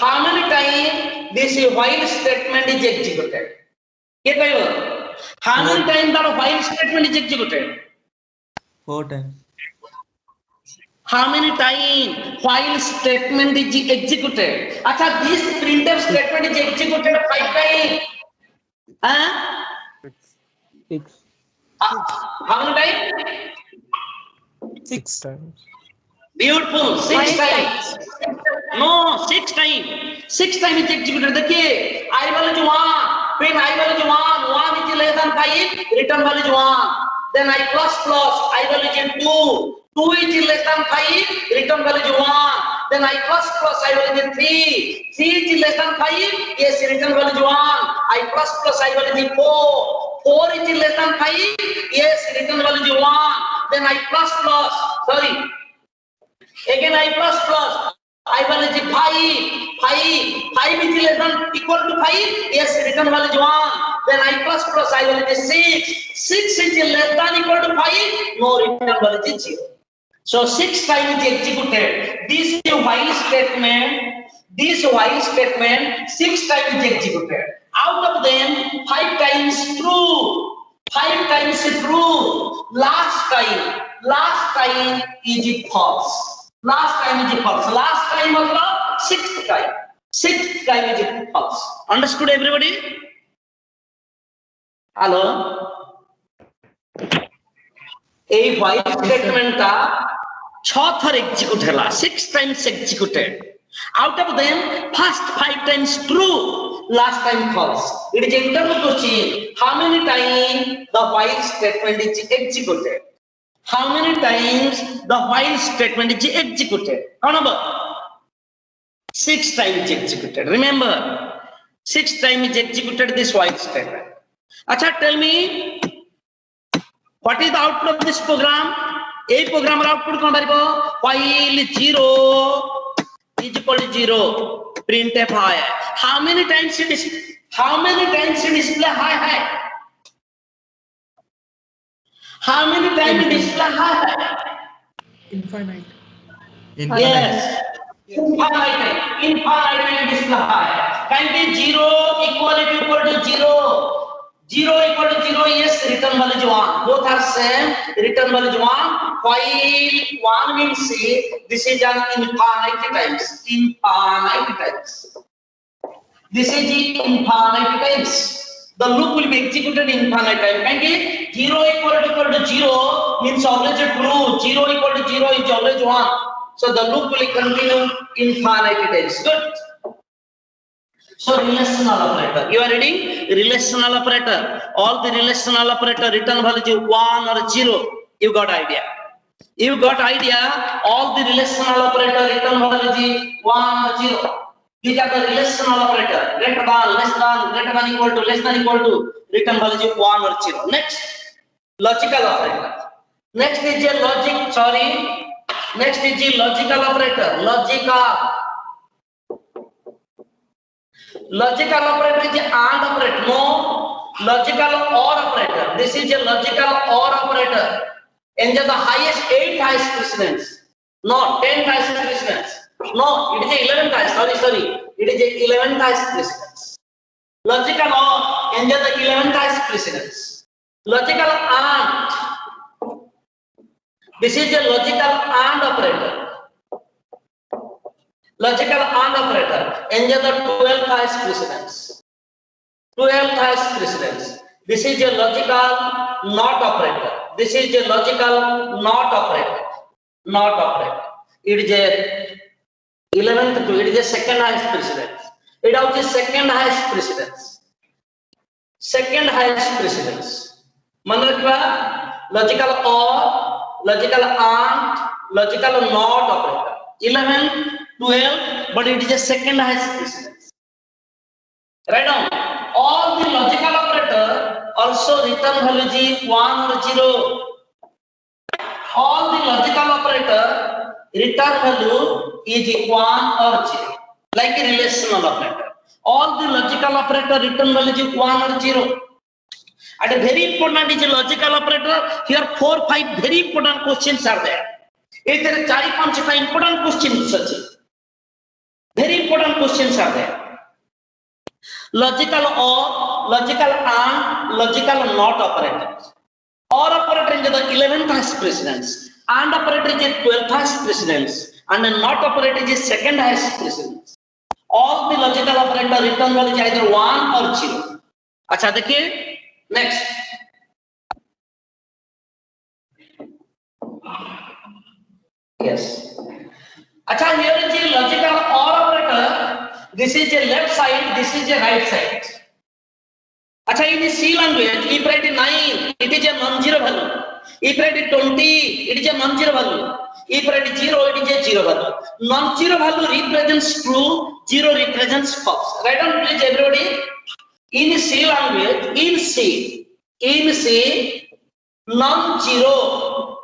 How many times this while statement is executed? How many times that while statement is executed? 4 times. How many times while statement is executed? Acha, this printf statement is executed 5 times. Huh? 6. How many times? 6 times. Beautiful. 6 times. No, 6 times. 6 times is executed. देखिए, I value 1. When I value 1 is less than 5. Return value is 1. Then I plus I value 2. 2 is less than 5. Return value is 1. Then I plus I value 3. 3 is less than 5. Yes, return value is 1. I plus I value 4. 4 is less than 5. Yes, return value is 1. Then I plus. Sorry. Again I plus I value 5. 5 is less than equal to 5. Yes, return value is 1. Then I plus I value 6. 6 is less than equal to 5. No, return value is 0. So 6 times is executed. This while statement 6 times is executed. Out of them 5 times true. 5 times true. Last time is false. Last time is false. Last time was the 6th time. 6th time is false. Understood, everybody? Hello? A while statement का 6 थर execute है 6 times executed. Out of them, first 5 times true, last time false. It is interview question. How many times the while statement is executed? How many times the while statement is executed? How number? 6 times executed. Remember, 6 times is executed this while statement. Acha, tell me, what is the output of this program? A program output कौन बारिको? While 0 is equal to 0. Printf high. How many times it display high? How many times it display high? Infinite. Yes. Infinite time display high. Can be 0 equal to 0. 0 equal to 0, yes, return value is 1. Both are same, return value is 1. While 1 means this is an infinite times. This is infinite times. The loop will be executed infinite time. Can 0 equal to 0 means always true. 0 equal to 0 is always 1. So the loop will continue infinite times. Good. So relational operator, you are reading relational operator. All the relational operator return value 1 or 0. You got idea. All the relational operator return value 1 or 0. These are the relational operator. Greater than, less than, greater than, equal to, less than, equal to. Return value 1 or 0. Next, logical operator. Next is a logical operator. Logical operator is AND operator. No, logical OR operator. This is a logical OR operator. And the highest 8 highest precedence. No, 10 highest precedence. No, it is 11 highest. Sorry. It is 11 highest precedence. Logical OR and the 11 highest precedence. Logical AND. This is a logical AND operator. Logical AND operator, and the 12th highest precedence. 12th highest precedence. This is a logical NOT operator. This is a logical NOT operator. It is a 11th to it is a second highest precedence. It is a second highest precedence. Second highest precedence. Manakva logical OR, logical AND, logical NOT operator. 11, 12, but it is a second highest precedence. Right now, all the logical operator also return value 1 or 0. all the logical operator return value is 1 or 0, like a relational operator. All the logical operator return value is 1 or 0. And a very important is a logical operator. Here 4-5 very important questions are there. If there are 4-5 important questions, very important questions are there. Logical or, logical and, logical not operators. Or operator is the 11th has precedence, and operator is the 12th has precedence, and a not operator is the second has precedence. All the logical operator return value is either 1 or 0. अच्छा देखिए next. Yes. अच्छा here is the logical or operator. This is the left side, this is the right side. अच्छा in C language, if write 9, it is a non-zero value. If write 20, it is a non-zero value. If write 0, it is a 0 value. Non-zero value represents true, 0 represents false. Write down please everybody. In C language, in C, non-zero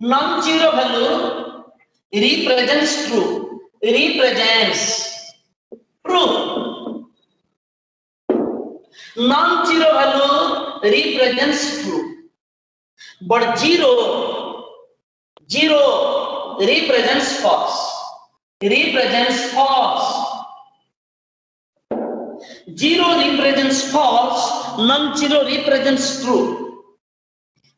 value represents true, non-zero value represents true, but 0 represents false, 0 represents false, non-zero represents true.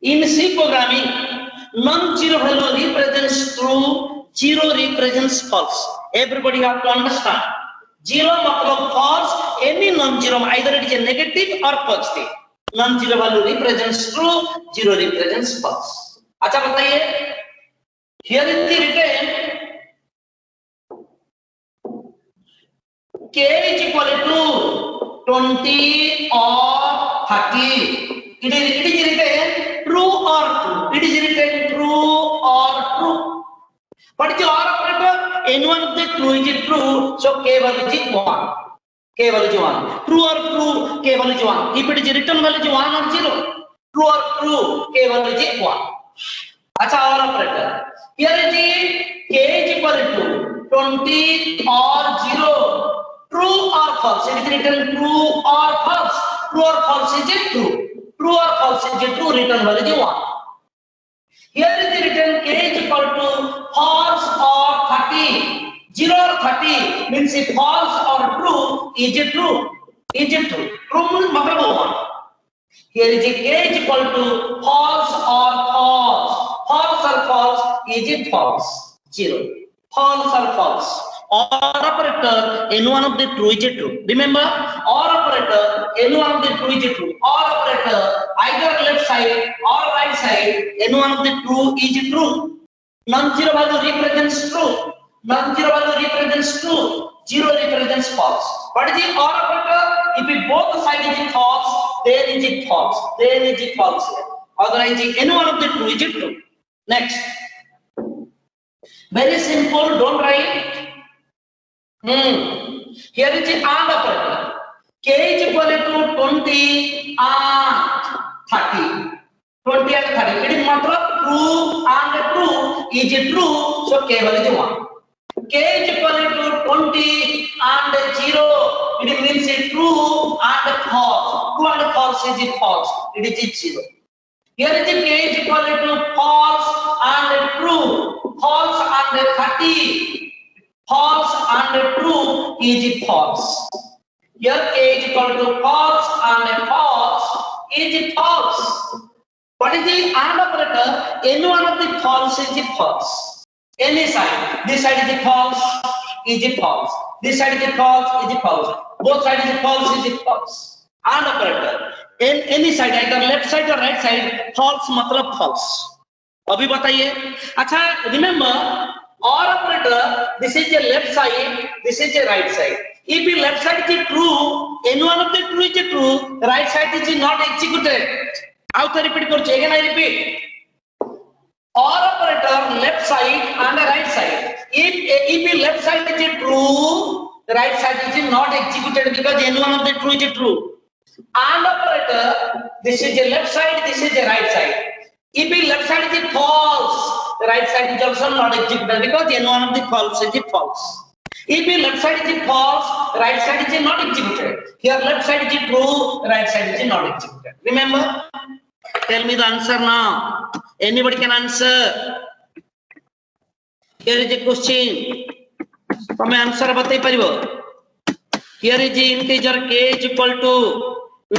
In C programming, non-zero value represents true, 0 represents false. Everybody have to understand. 0 matlab false, any non-zero, either it is a negative or positive. Non-zero value represents true, 0 represents false. अच्छा बताइए, here is the written k is equal to 20 or 30. It is written true or true. It is written true or true. But the or operator, any one of the true is true, so k value is 1. K value is 1. True or true, k value is 1. If it is written value is 1 or 0. True or true, k value is 1. अच्छा or operator. Here is the k is equal to 20 or 0. True or false? It is written true or false. True or false is it true. True or false is it true. Return value is 1. Here is the written k is equal to false or 30. 0 or 30 means if false or true, is it true? Is it true? True means matlab 1. Here is the k is equal to false or false. False or false, is it false? 0. False or false. Or operator, any one of the true is true. Remember, or operator, any one of the true is true. Or operator, either left side or right side, any one of the true is true. Non-zero value represents true. Non-zero value represents true. 0 represents false. What is the or operator? If it both sides is false, then is it false. Then is it false. Otherwise, any one of the true is true. Next. Very simple, don't write. Here is the and operator. K is equal to 20 and 30. 20 and 30. It is matlab true and true. Is it true? So K value is 1. K is equal to 20 and 0. It means it true and false. True and false is it false. It is 0. Here is the K is equal to false and true. False and 30. False and true is it false. Here K is equal to false and false is it false. What is the and operator? Any one of the false is it false. Any side. This side is it false, is it false. This side is it false, is it false. Both sides is it false, is it false. And operator. In any side, either left side or right side, false matlab false. अभी बताइए. अच्छा, remember. Or operator, this is the left side, this is the right side. If the left side is true, any one of the true is true, right side is not executed. How to repeat? Again I repeat. Or operator, left side and the right side. If the left side is true, the right side is not executed because any one of the true is true. And operator, this is the left side, this is the right side. If the left side is false, the right side is also not executed because any one of the false is false. If the left side is false, right side is not executed. Here left side is true, right side is not executed. Remember? Tell me the answer now. Anybody can answer. Here is a question. Tome answer batai paribo. Here is the integer k is equal to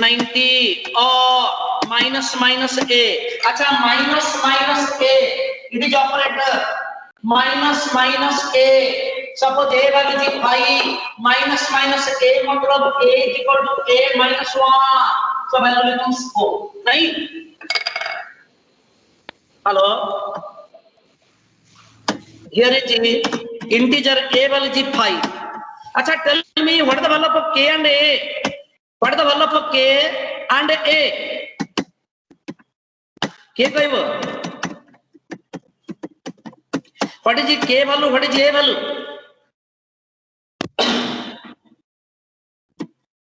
90 or minus a. Acha minus a. It is operator. Minus a. Suppose a value is 5. Minus a matlab a is equal to a minus 1. So value becomes 4. Right? Hello? Here is the integer a value is 5. Acha, tell me what is the value of k and a? What is the value of k and a? K kaibo? What is the k value? What is the a value?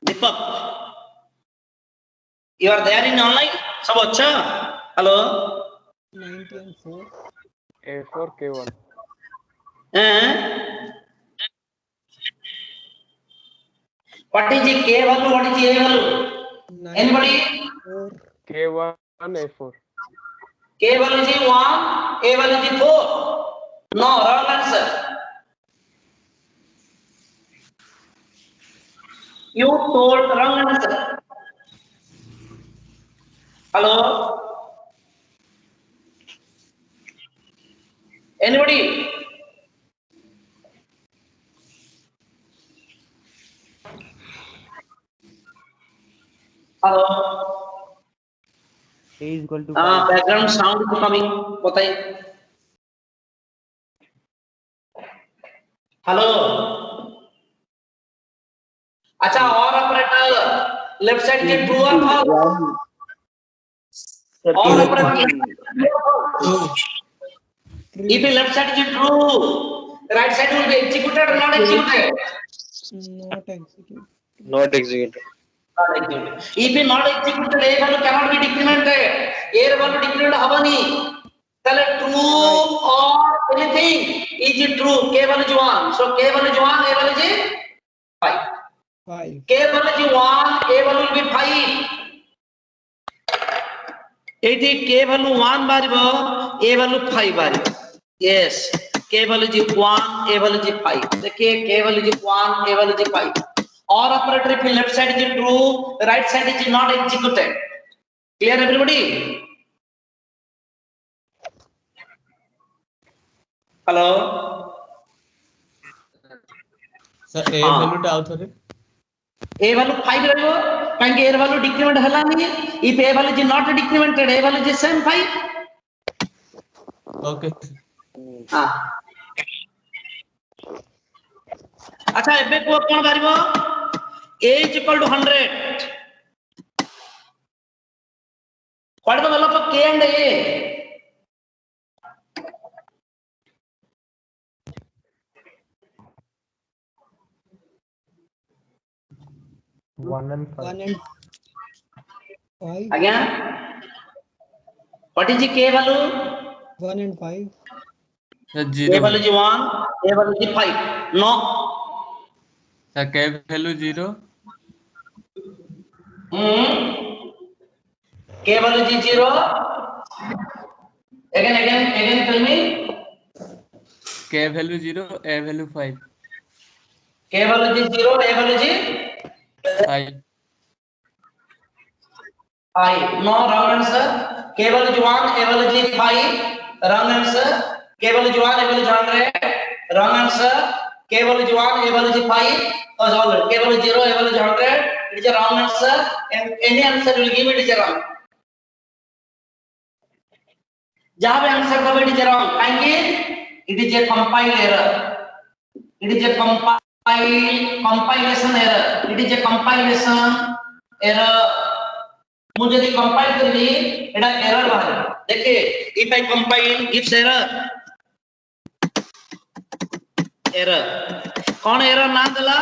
Deepak, you are there in online? Sab acha? Hello? 90 and 4. A4 K1. What is the k value? What is the a value? Anybody? K1 A4. K value is 1, a value is 4. No, wrong answer. You told wrong answer. Hello? Anybody? Hello? A is equal to 5. Background sound is coming. Batai. Hello? Acha, or operator, left side is true or false? Or operator, if the left side is true, right side will be executed or not executed? Not executed. Not executed. Not executed. If it not executed, A value cannot be decremented. A value decremented habani. Tell it true or anything. Is it true? K value is 1. So K value is 1, A value is 5. 5. K value is 1, A value will be 5. It is K value 1 baribo, A value 5 baribo. Yes. K value is 1, A value is 5. K value is 1, A value is 5. Or operator, if left side is true, right side is not executed. Clear everybody? Hello? Sir, A value ta author A value 5 ରହିବ କାହିଁକି A value decrement ହେଲାନି? If A value is not decremented, A value is same 5. okay अच्छा ଏବେ କୁହ କଣ କରିବ? A is equal to 100. What is the value of K and A? One and 5. Again, what is the K value? 1 and 5. sir K 0 value is 1, A value is 5. No. sir k value 0 K value is 0. Again tell me. k value 0 A value 5 K value is 0, A value is 5 5. No, wrong answer. K value is 1, A value is 5. Wrong answer. K value is 1, A value is 100. Wrong answer. K value is 1, A value is 5. Oh, K value is 0, A value is 100. It is a wrong answer. And any answer will give it is a wrong. जहाँ भी answer दो it is wrong. काहेंगे? It is a compile error. It is a compilation error. It is a compilation error. मुझे यदि compile कर ली, इधर error बाहर. देखिए, if I compile, gives error. Error. कौन error ना दला?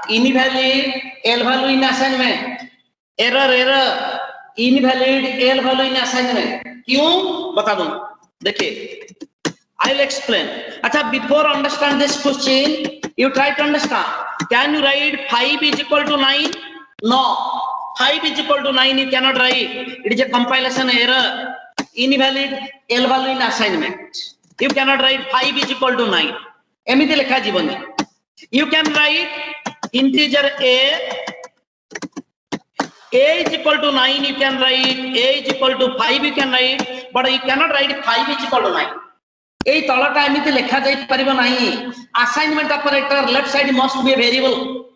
Invalid L value in assignment. Error. Invalid L value in assignment. क्यों? बता दूं, देखिए I will explain. अच्छा, before understand this question, you try to understand. Can you write 5 is equal to 9? No. 5 is equal to 9 you cannot write. It is a compilation error. Invalid L value in assignment. You cannot write 5 is equal to 9. एमिति लिखा जीवनी. You can write integer a is equal to 9 you can write, a is equal to 5 you can write, but you cannot write 5 is equal to 9. ए तलटा एमिति लिखा जाई परिबो नाही. Assignment operator left side must be a variable.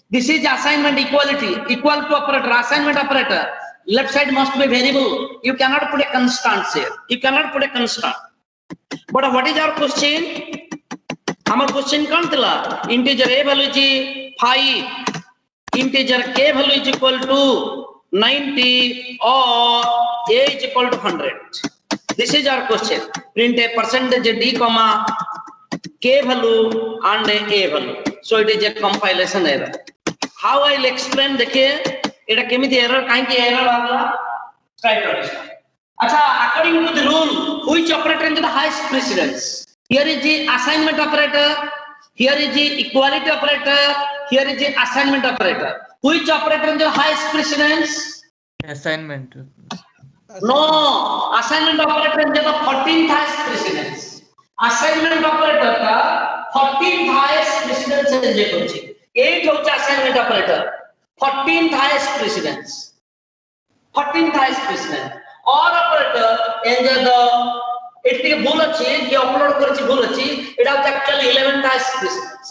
This is assignment equality, equal to operator, assignment operator. Left side must be variable. You cannot put a constant here. You cannot put a constant. But what is our question? Our question कौन थिला? Integer a value is 5, integer k value is equal to 90 or a is equal to 100. This is our question. Print a percentage d comma k value and a value. So it is a compilation error. How I will explain? देखिए এটা কেমিতি error কাই কি error Bangla try to understand. अच्छा, according to the rule, which operator is the highest precedence? Here is the assignment operator, here is the equality operator, here is the assignment operator. Which operator is the highest precedence? Assignment. No, assignment operator is the 14th highest precedence. Assignment operator का 14th highest precedence है जे कुछ. 8 होता है assignment operator. 14th highest precedence. 14th highest precedence. Or operator is the এটি ভুল আছে, যে upload করেছি ভুল আছে, এটা হচ্ছে অ্যাকচুয়ালি 11th highest precedence.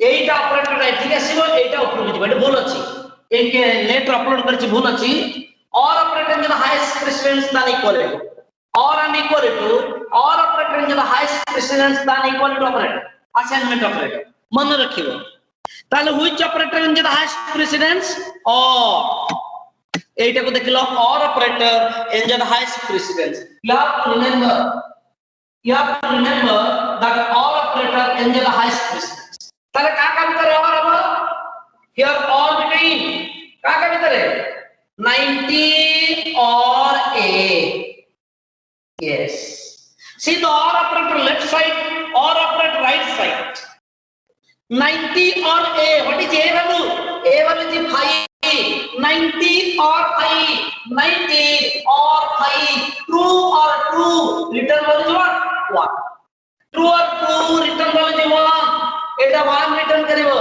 এইটা অপারেটর ঠিক আছে, এইটা উপরে যাবে, এটা ভুল আছে. এইকে নেট আপলোড করেছি ভুল আছে. Or operator is the highest precedence than equal to, or and equal to, or operator is the highest precedence than equal to operator, assignment operator. मन रखियो. তাহলে which operator is the highest precedence? Or এইটা को देखिलो, or operator is the highest precedence. You have to remember that or operator is the highest precedence. তাহলে क्या काम करे or अब? Here or between क्या काम करे? 90 or a. Yes. See the or operator left side, or operator right side. 90 or a. What is a value? A value is 5. 90 or 5. 90 or 5. True or true. Return value is what? 1. True or true. Return value is 1. Eta 1 return karibo.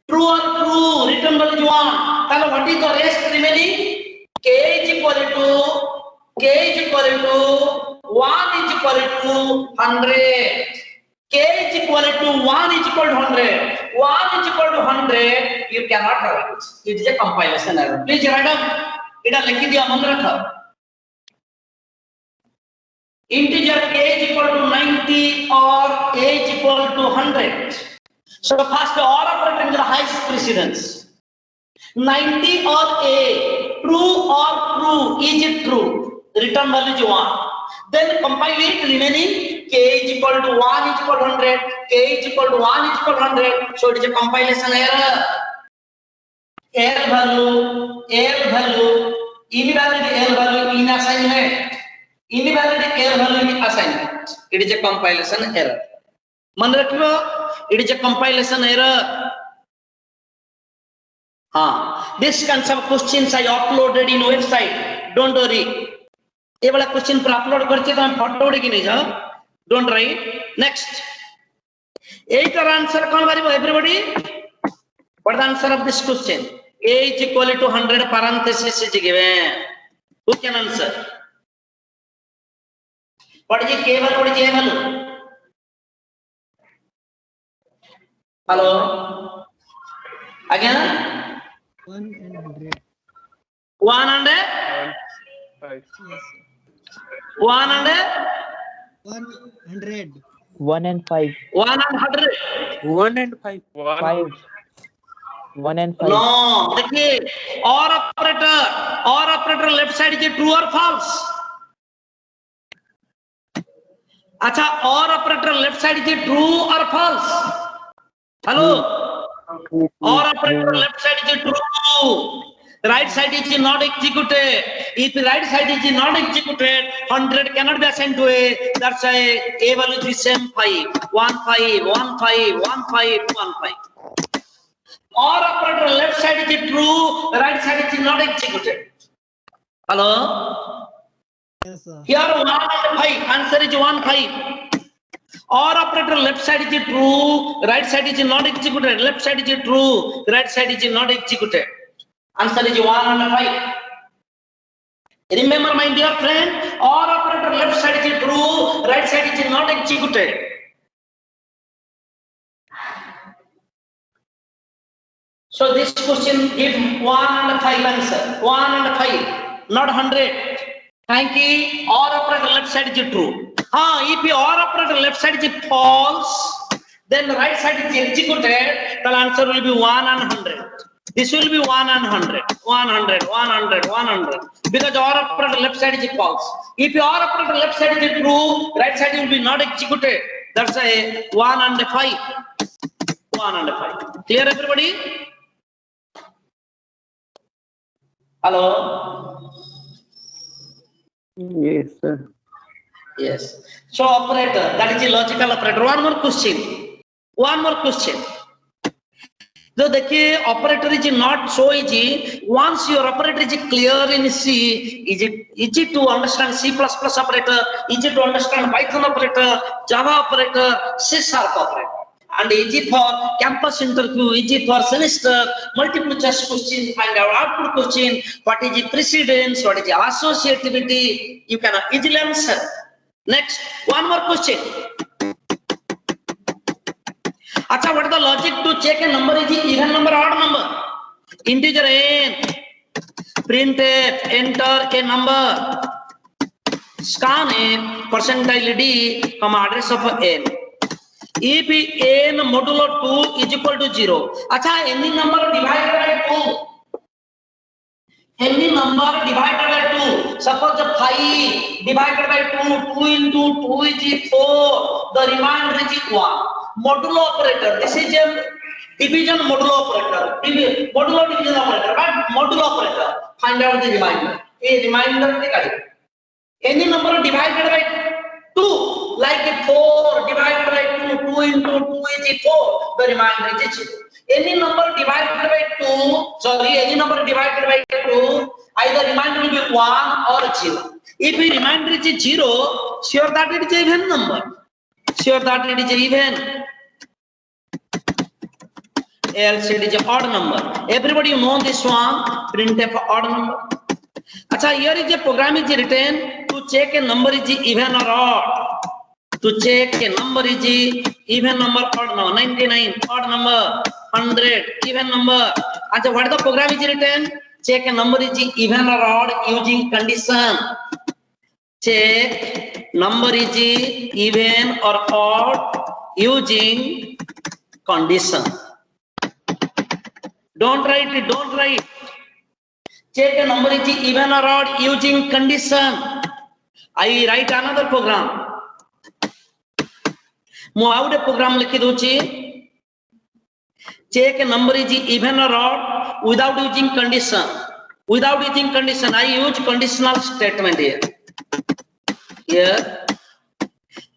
True or true. Return value is 1. Then what is the rest remaining? K is equal to 1 is equal to 100. K is equal to 1 is equal to 100. 1 is equal to 100. You cannot have it. It is a compilation error. Please write down. इधर लिख दिया, मन रखा. Integer k is equal to 90 or a is equal to 100. So first the or operator is the highest precedence. 90 or a, true or true, is it true? Return value is 1. Then compile it, remaining k is equal to 1 is equal to 100, k is equal to 1 is equal to 100. So it is a compilation error. L value, invalid L value in assignment, invalid L value in assignment. It is a compilation error. Man rakhiyo, it is a compilation error. This kinds of questions I uploaded in website. Don't worry. ये वाला question पर upload करके तो हम photo उड़े की नहीं जाओ. Don't write. Next. एक का आंसर कौन बारी वो everybody? What the answer of this question? A is equal to 100 parenthesis is given. Who can answer? What is K value? What is A value? Hello. Again. 1 and 100. 1 and 5. 1 and 100. 1 and 5. 1 and 100. 1 and 5. 5. 1 and 5. No, देखिए or operator left side is true or false. अच्छा, or operator left side is true or false? Hello. Or operator left side is true. Right side is not executed. If right side is not executed, 100 cannot be assigned to A. That's why A value is the same 5. 1, 5, 1, 5, 1, 5, 1, 5. Or operator left side is true, right side is not executed. Hello? Yes, sir. Here 1 and 5. Answer is 1, 5. Or operator left side is true, right side is not executed. Left side is true, right side is not executed. Answer is 1 and 5. Remember, my dear friend, or operator left side is true, right side is not executed. So this question give 1 and 5 answer. 1 and 5, not 100. Thank you. Or operator left side is true. If your or operator left side is false, then the right side is executed. The answer will be 1 and 100. This will be 1 and 100, 100, 100, 100. Because or operator left side is false. If your or operator left side is true, right side will be not executed. That's a 1 and 5. 1 and 5. Clear, everybody? Hello? Yes, sir. Yes. So operator, that is a logical operator. One more question. One more question. So the operator is not so easy. Once your operator is clear in C, is it easy to understand C++ operator, easy to understand Python operator, Java operator, C# operator. And easy for campus interview, easy for semester, multiple choice question, find out output question, what is the precedence, what is the associativity, you can easily answer. Next, one more question. Acha, what is the logic to check a number is even number or odd number? Integer n, printf, enter a number, scan a, percentile d, address of n. If n modulo 2 is equal to 0, acha, any number divided by 2. Any number divided by 2. Suppose 5 divided by 2, 2 into 2 is 4. The remainder is 1. Modulo operator. This is a division modulo operator. Modulo division operator. But modulo operator. Find out the remainder. A remainder. Any number divided by 2, like 4 divided by 2, 2 into 2 is 4. The remainder is 0. Any number divided by 2, any number divided by 2, either remainder will be 1 or 0. If the remainder is 0, sure that it is an even number. Sure that it is even. Else it is an odd number. Everybody know this one. Printf odd number. Achha, here is a program is written to check a number is even or odd. To check a number is even number odd number. 99 odd number. 100 even number. Achha, what is the program is written? Check a number is even or odd using condition. Check number is even or odd using condition. Don't write it, don't write. Check a number is even or odd using condition. I write another program. Mu out a program likhi dochi. Check a number is even or odd without using condition. Without using condition, I use conditional statement here. Here,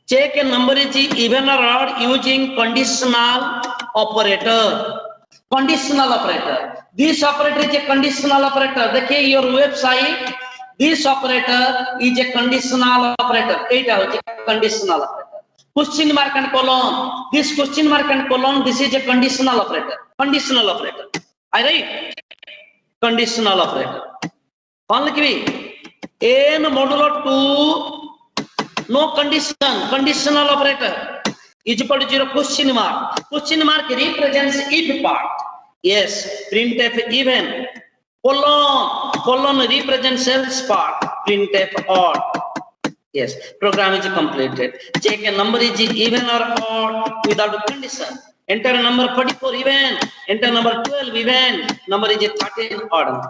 check a number is even or odd using conditional operator. Conditional operator. This operator is a conditional operator. Dekhiye your website. This operator is a conditional operator. Eta conditional operator. Question mark and colon. This question mark and colon. This is a conditional operator. Conditional operator. I write conditional operator. On the n modulo 2. No condition. Conditional operator. Is equal to 0 question mark. Question mark represents if part. Yes, printf even. Colon represents else part. Printf odd. Yes, program is completed. Check a number is even or odd without condition. Enter a number 44 even. Enter number 12 even. Number is 13 odd.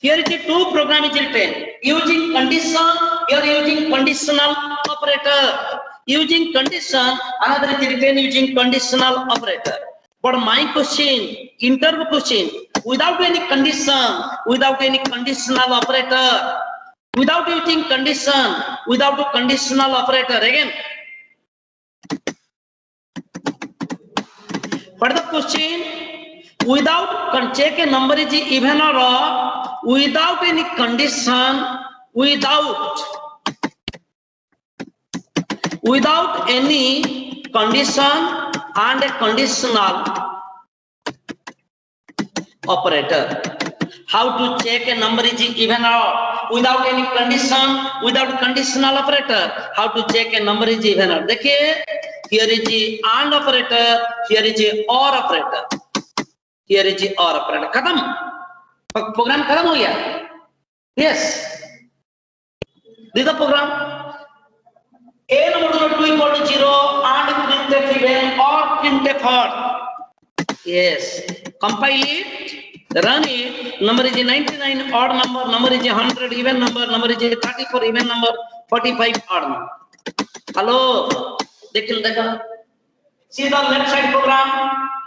Here is the two program is written. Using condition, you are using conditional operator. Using condition, another is written using conditional operator. But my question, interview question, without any condition, without any conditional operator, without using condition, without a conditional operator. Again, what is the question? Without check a number is even or odd, without any condition, without any condition and a conditional operator. How to check a number is even or odd? Without any condition, without conditional operator. How to check a number is even or odd? देखिए, here is the and operator, here is the or operator, here is the or operator. खत्म, program खत्म हो गया. Yes, this is the program. A number 2 equal to 0 and printf even or printf or. Yes, compile it, run it. Number is 99 odd number, number is 100 even number, number is 34 even number, 45 odd number. Hello, देखा. See the left side program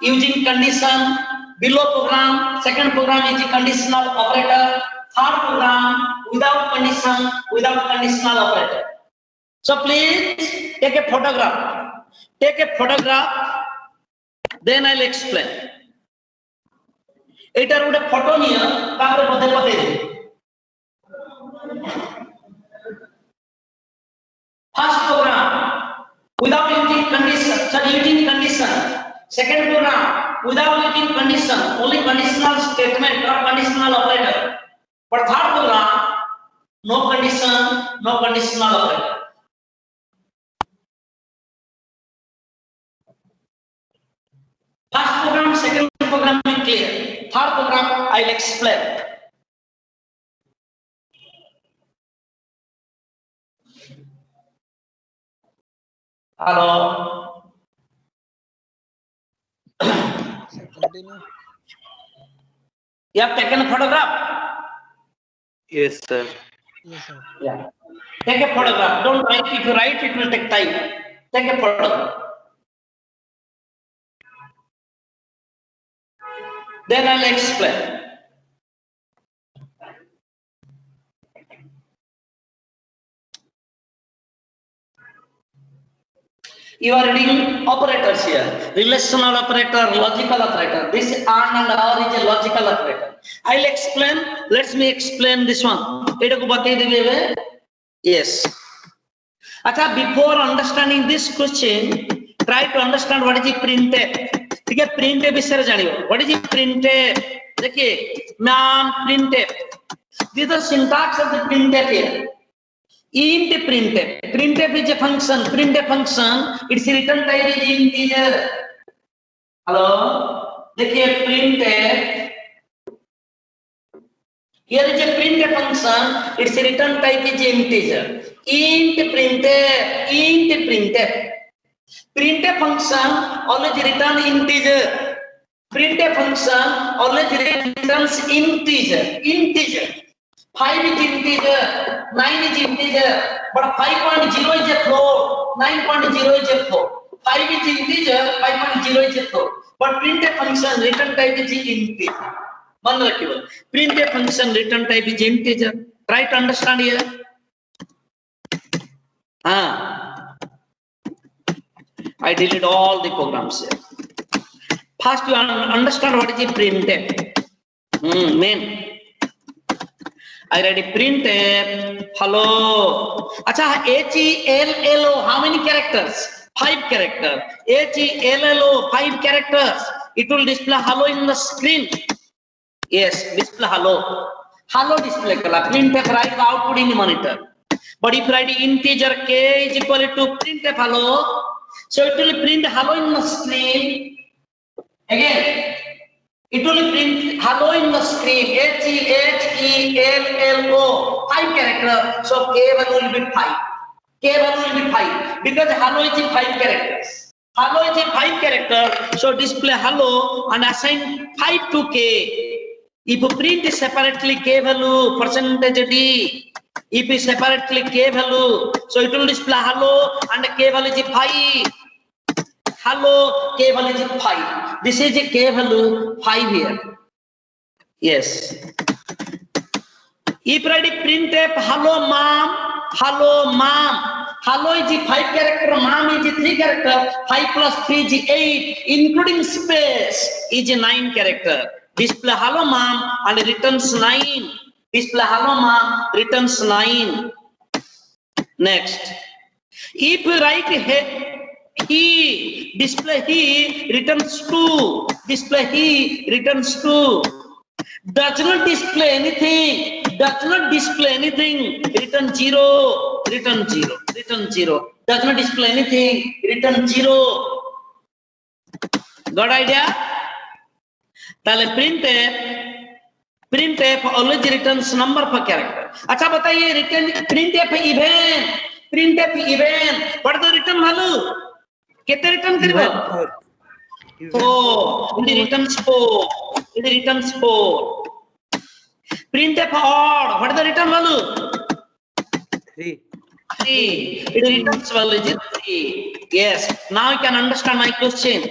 using condition. Below program, second program is a conditional operator. Third program without condition, without conditional operator. So please take a photograph. Take a photograph. Then I'll explain. Etar ଗୋଟେ photo niya, ତାପରେ ବୋଧେ ବତେଇବି. First program without using condition, using condition. Second program without using condition, only conditional statement or conditional operator. But third program, no condition, no conditional operator. First program, second program will be clear. Third program, I'll explain. Hello. Continue. You have taken a photograph? Yes, sir. Yes, sir. Yeah. Take a photograph. Don't write. If you write, it will take time. Take a photograph. Then I'll explain. You are reading operators here. Relational operator, logical operator. This and or is a logical operator. I'll explain. Let me explain this one. Yes. Acha, before understanding this question, try to understand what is the printf. ठीक है, printf विषय जानियो. What is the printf? देखिए, ma'am printf. This is the syntax of the printf here. Int printf. Printf is a function. Printf function. Its return type is integer. Hello. देखिए printf. Here is a printf function. Its return type is integer. Int printf. Int printf. Printf function always return integer. Printf function always returns integer. Integer. 5 is integer, 9 is integer, but 5.0 is a float, 9.0 is a float. 5 is integer, 5.0 is a float. But printf function return type is integer. Man rakhiyo. Printf function return type is integer. Try to understand here. I delete all the programs here. First you understand what is the printf. Main. I read a printf. Hello. Acha, HELLO. How many characters? 5 characters. HELLO. 5 characters. It will display hello in the screen. Yes, display hello. Hello display kala. Printf write the output in the monitor. But if write integer k is equal to printf hello, so it will print hello in the screen. Again. It will print hello in the screen. HELLO. 5 characters. So K value will be 5. K value will be 5. Because hello is 5 characters. Hello is 5 characters. So display hello and assign 5 to K. If you print separately K value, percentage D. If you separately K value, so it will display hello and K value is 5. Hello, K value is 5. This is a K value 5 here. Yes. If ready printf hello mom, hello mom. Hello is the 5 character, mom is the 3 character, 5 plus 3 is 8, including space is 9 character. Display hello mom and returns 9. Display hello mom returns 9. Next. If you write he, display he returns 2. Display he returns 2. Does not display anything. Does not display anything. Return 0. Return 0. Return 0. Does not display anything. Return 0. Got idea? ताले printf always returns number per character. अच्छा बताइए return printf event. What the return value? कितने return करेगा? 4. It returns 4. It returns 4. Printf odd. What is the return value? 3. 3. It returns value is 3. Yes. Now you can understand my question.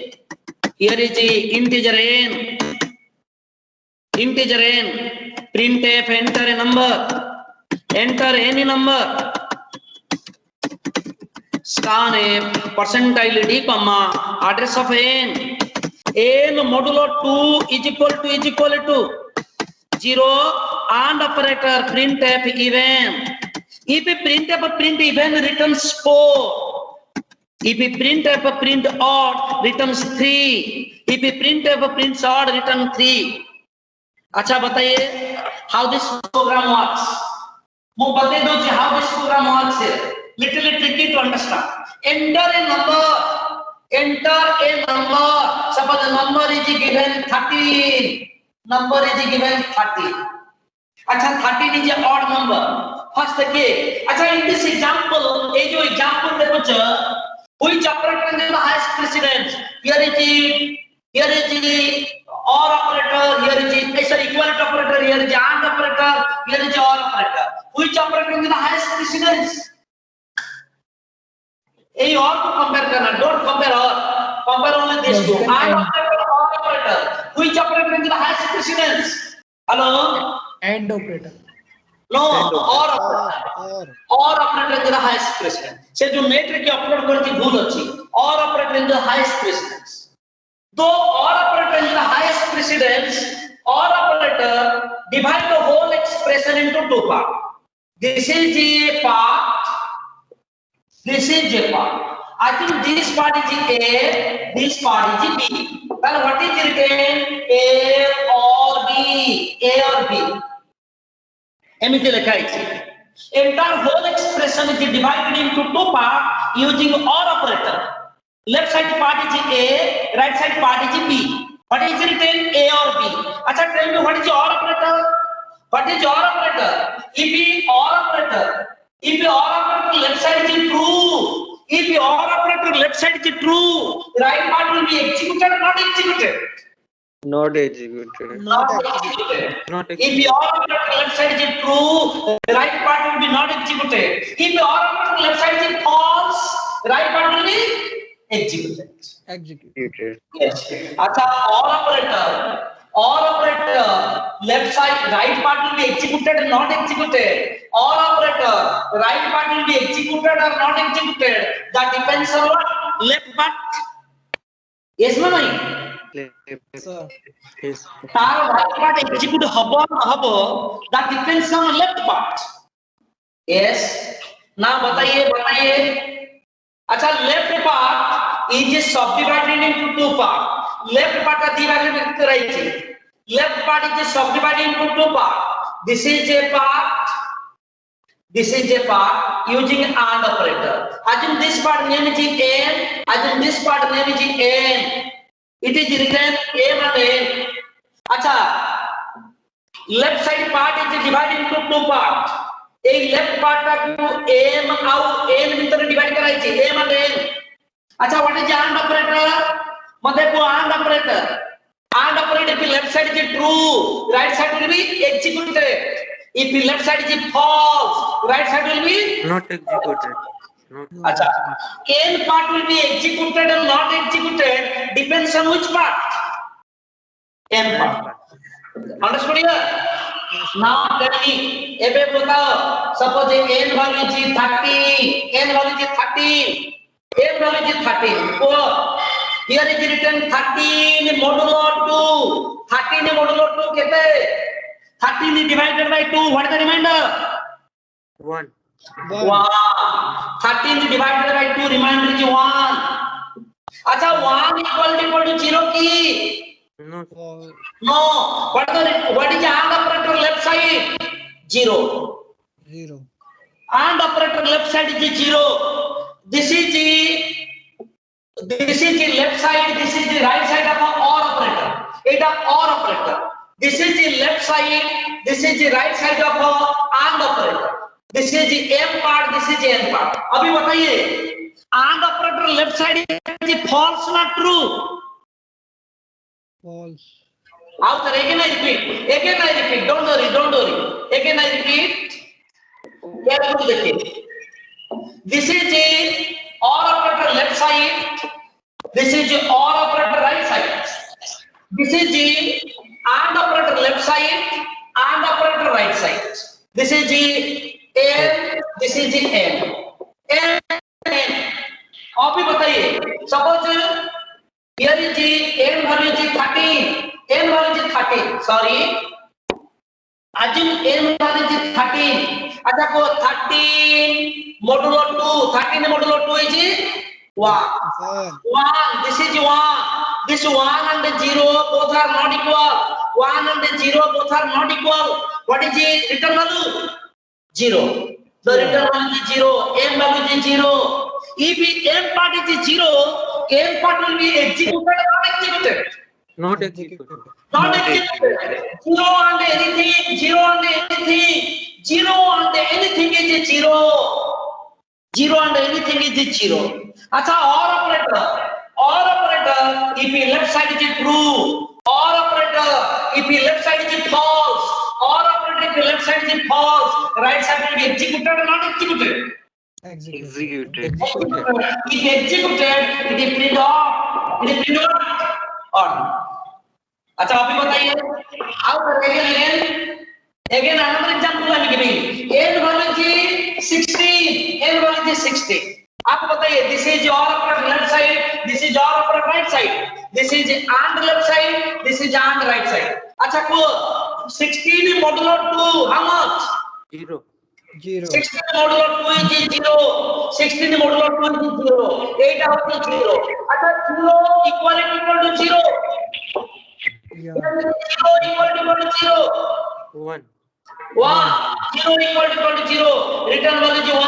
Here is the integer n. Integer n. Printf enter a number. Enter any number. Scanf percentile d comma address of n. N modulo 2 is equal to 0 and operator printf event. If printf print event returns 4. If printf print odd returns 3. If printf prints odd return 3. अच्छा बताइए how this program works. मैं बता दूं how this program works है. Little tricky to understand. Enter a number. Suppose the number is given 13. Number is given 13. अच्छा 13 is an odd number. First के. अच्छा in this example, ये जो example देखो च, which operator is the highest precedence? Here is the OR operator. Here is the equivalent operator. Here is the AND operator. Here is the OR operator. Which operator is the highest precedence? ये और को compare करना, don't compare or, compare only these two. AND operator, OR operator. Which operator is the highest precedence? Hello? AND operator. No, OR operator is the highest precedence. से जो metric की operator करती भूल अच्छी, OR operator is the highest precedence. Though OR operator is the highest precedence, OR operator divide the whole expression into two parts. This is the part. This is J part. I think this part is A, this part is B. Well, what is written? A or B. एमिति लिखा है. Entire whole expression is divided into two parts using OR operator. Left side part is A, right side part is B. What is written? A or B. अच्छा, tell me what is OR operator? What is OR operator? If OR operator left side is true. If OR operator left side is true, right part will be executed or not executed? Not executed. If OR operator left side is true, right part will be not executed. If OR operator left side is false, right part will be executed. Yes. अच्छा, OR operator left side, right part will be executed or not executed. OR operator right part will be executed or not executed. That depends on what? Left part. Yes or no? Sir. Yes. तार right part execute हबो ना हबो. That depends on left part. Yes. ना बताइए. अच्छा, left part is subdivided into two parts. Left part का divided into right. Left part is subdivided into two parts. This is a part using AND operator. Assume this part name is N. Assume this part name is N. It is written M and N. अच्छा, left side part is divided into two parts. एक left part का M और N मिलकर divide कराई थी M and N. अच्छा, what is AND operator? मतलब को AND operator. AND operator if left side is true, right side will be executed. If the left side is false, right side will be Not executed. अच्छा, N part will be executed or not executed depends on which part? N part. Understood here? Now tell me, ebe batao, suppose n value is 30, n value is 13, n value is 13. Oh, here is written 13 modulo 2, 13 modulo 2 kete? 13 is divided by 2, what is the remainder? 1. Wow, 13 is divided by 2, remainder is 1. Acha 1 equal to 0 ki? No. No. What is the AND operator left side? 0. 0. AND operator left side is 0. This is the left side. This is the right side of an OR operator. It is OR operator. This is the left side. This is the right side of an AND operator. This is the M part. This is the N part. अभी बताइए AND operator left side is false not true? False. After again I repeat. Don't worry. Again I repeat. Carefully देखिए. This is the OR operator left side. This is the OR operator right side. This is the AND operator left side. AND operator right side. This is the N. This is the N. N. आप भी बताइए. Suppose here is the n value is 13. N value is 13. Sorry. Assume n value is 13. अच्छा को 13 modulo 2. 13 modulo 2 is 1. 1. This is 1. This 1 and 0 both are not equal. 1 and 0 both are not equal. What is the return value? 0. The return value is 0. N value is 0. If M part is 0, M part will be executed or not executed? Not executed. Not executed. 0 and anything, 0 and anything, 0 and anything is 0. 0 and anything is 0. Acha OR operator. OR operator, if left side is true. OR operator, if left side is false. OR operator, if left side is false. Right side will be executed or not executed? Executed. If executed, it is print off. It is print on. अच्छा आप भी बताइए. How again another example I am giving. N value is 16. N value is 16. आप बताइए. This is your operator left side. This is your operator right side. This is AND left side. This is AND right side. अच्छा को 16 modulo 2. How much? 0. 16 modulo 2 is 0. 16 modulo 2 is 0. 8 out is 0. अच्छा 0 equal to 0. Yeah. 0 equal to 0. 1. 1. 0 equal to 0. Return value is 1.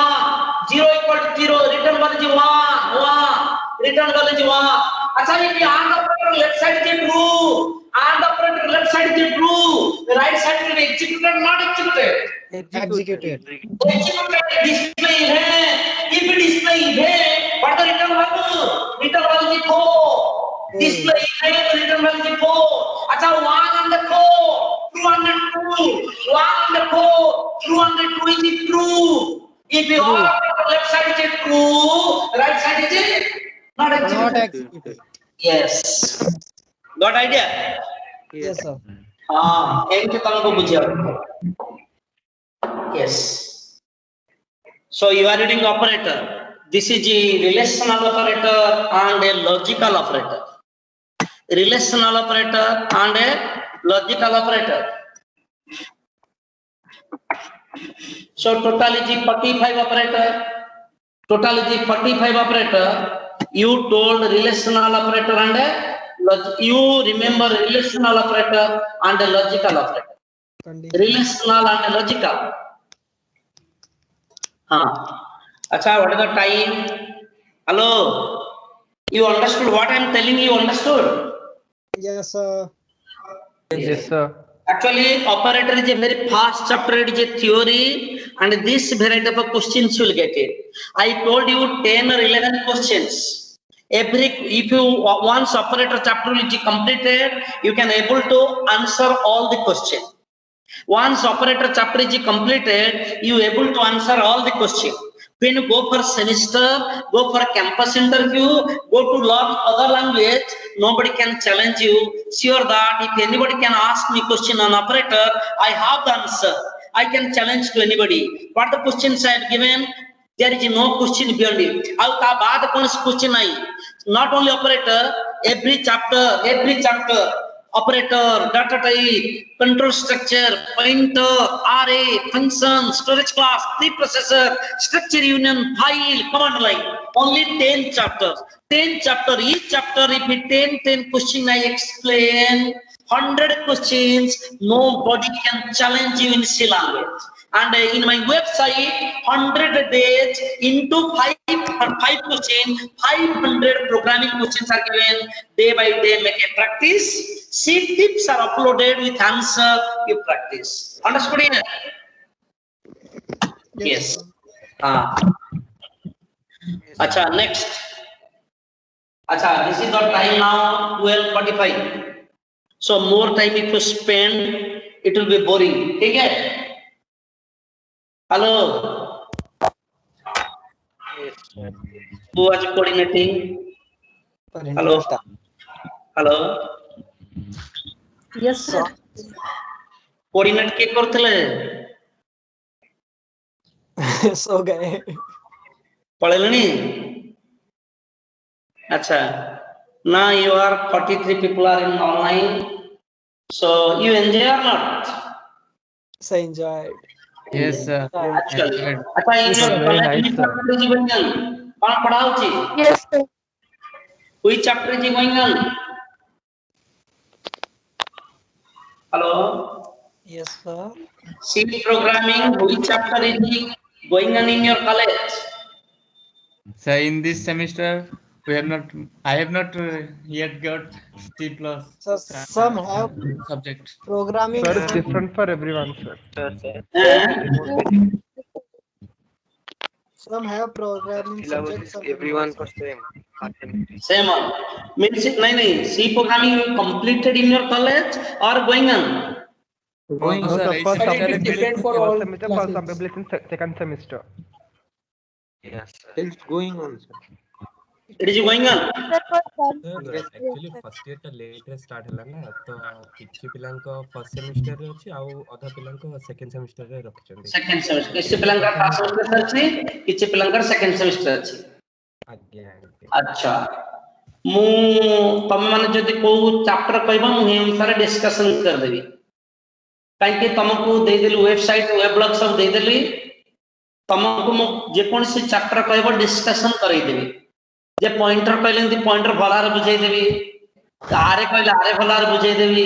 0 equal to 0. Return value is 1. 1. Return value is 1. अच्छा ये AND operator left side is true. AND operator left side is true. The right side will be executed or not executed? Executed. Executed display है. If display है, what the return value? Return value is 4. Display है, return value is 4. अच्छा 1 and 4, 2 and 2, 1 and 4, 2 and 2 is true. If your left side is true, right side is not executed. Not executed. Yes. Got idea? Yes, sir. एमके तुमको बुझियो. Yes. So you are reading operator. This is the relational operator and a logical operator. Relational operator and a logical operator. So total is 45 operator. Total is 45 operator. You told relational operator and a you remember relational operator and a logical operator. Relational and a logical. Acha, what is the time? Hello. You understood what I am telling you? Understood? Yes, sir. Yes, sir. Actually, operator is a very fast chapter. It is a theory, and this variety of questions you will get it. I told you 10 or 11 questions. If you once operator chapter is completed, you can able to answer all the questions. Once operator chapter is completed, you able to answer all the questions. When you go for semester, go for campus interview, go to learn other language, nobody can challenge you. Sure that if anybody can ask me question on operator, I have the answer. I can challenge to anybody. What the questions I have given, there is no question beyond it. Out ta baad kaun question nahi. Not only operator, every chapter, operator, data type, control structure, pointer, array, function, storage class, preprocessor, structure union, file, command line. Only 10 chapters. 10 chapter. Each chapter, if it 10 question I explain, 100 questions, nobody can challenge you in C language. And in my website, 100 days into 5 questions, 500 programming questions are given. Day by day, make a practice. C tips are uploaded with answer. You practice. Understood? Yes. Acha, next. Acha, this is the time now, 12:45. So more time if you spend, it will be boring. Okay? Hello. Who was coordinating? Hello. Hello. Yes, sir. Coordinate के करते सो गए. पढ़े नहीं? अच्छा. Now you are 43 people are in online. So you enjoy or not? So enjoyed. Yes, sir. Actually. Enjoyed. अच्छा in your very nice, college sir. chapter is going on. कौन पढ़ाऊँ Yes, sir. Which chapter is going on? Hello. Yes, sir. C programming. Which chapter is going on in your college? So in this semester, I have not yet got C plus So some have subject. programming. Sir, it's different for everyone, sir. Some have programming subjects. Everyone for same. Same on. Means nahi. C programming you completed in your college or going on? Going, No, sir. sir, I first said some that people it in will- first semester, for some people in second semester. Yes, it's going on, sir. It is going on. Actually first year टा late रे start हला ना तो किछि पिलांको first semester रे अछि आउ अधा पिलांको सेकंड सेमेस्टर रे रखचंदी Second semester. किसी पिलांकर फर्स्ट सेमेस्टर अछि, किछि पिलांकर सेकंड सेमेस्टर अछि. आज्ञा अच्छा. मु तमे माने जदि को चैप्टर कहबा मु हे अनुसार डिस्कशन कर देबी. काहे कि तुमको दे देली वेबसाइट वेब ब्लॉग सब दे देली. तुमको मु जे कोन से चैप्टर कहबो डिस्कशन करै देबी. जे पॉइंटर कहले पॉइंटर भलार बुझाई देबी. आरे कहले आरे भलार बुझाई देबी.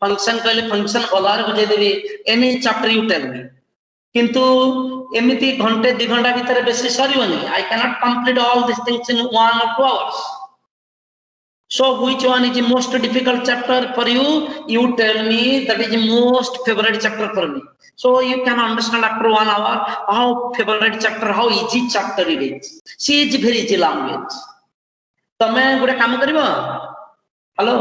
फंक्शन कहले फंक्शन भलार बुझाई देबी. Any chapter you tell me. किंतु एमिति घंटे 2 घंटा भीतर बेसी सरिवनी. I cannot complete all these things in 1 or 2 hours. So which one is the most difficult chapter for you? You tell me that is the most favorite chapter for me. So you can understand after 1 hour how favorite chapter, how easy chapter it is. C is very easy language. तमे गुडे काम करिवो? Hello.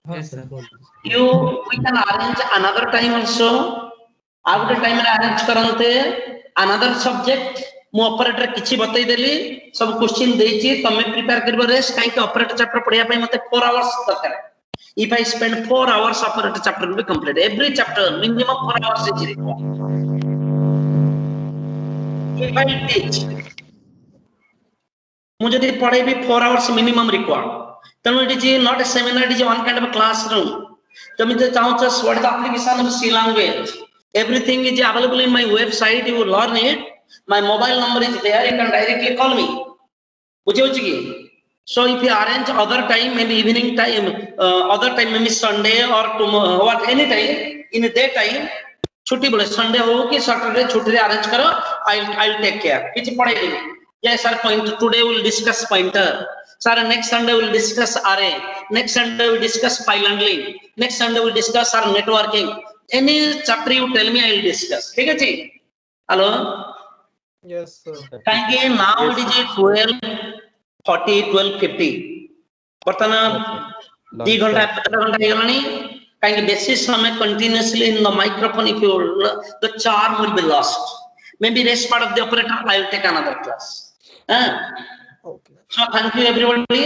Yes, sir. We can arrange another time also. Out time रे arrange करनते another subject. मु operator किछि बतै देली सब question देछि तमे प्रिपेयर करबो रेस्ट काहे कि ऑपरेटर चैप्टर पढिया पय मते 4 आवर्स दरकार. If I spend 4 hours, operator chapter will be complete. Every chapter minimum 4 hours is required. If I teach, मु जदि पढाइबी 4 hours minimum required. Tanu it is not a seminar, it is one kind of a classroom. तमे जे चाहौ what is the application of C language. Everything is available in my website. You will learn it. My mobile number is there. You can directly call me. So if you arrange other time, maybe evening time, other time maybe Sunday or tomorrow, what any time in the daytime, छुट्टी बोले Sunday हो कि Saturday छुट्टी arrange करो. I'll take care. किसी पढ़ाई नहीं. Yes sir. Today we will discuss pointer. Sir, next Sunday we will discuss array. Next Sunday we will discuss file handling. Next Sunday we will discuss our networking. Any chapter you tell me, I will discuss. ठीक है जी? Hello. Yes, sir. Thank you. Now it is 12:40, 12:50. बर्तमान 2 घंटा 15 घंटा हे गलानी. काहे बेसी समय continuously in the microphone, if you the charm will be lost. Maybe rest part of the operator I will take another class. Okay. So thank you everybody.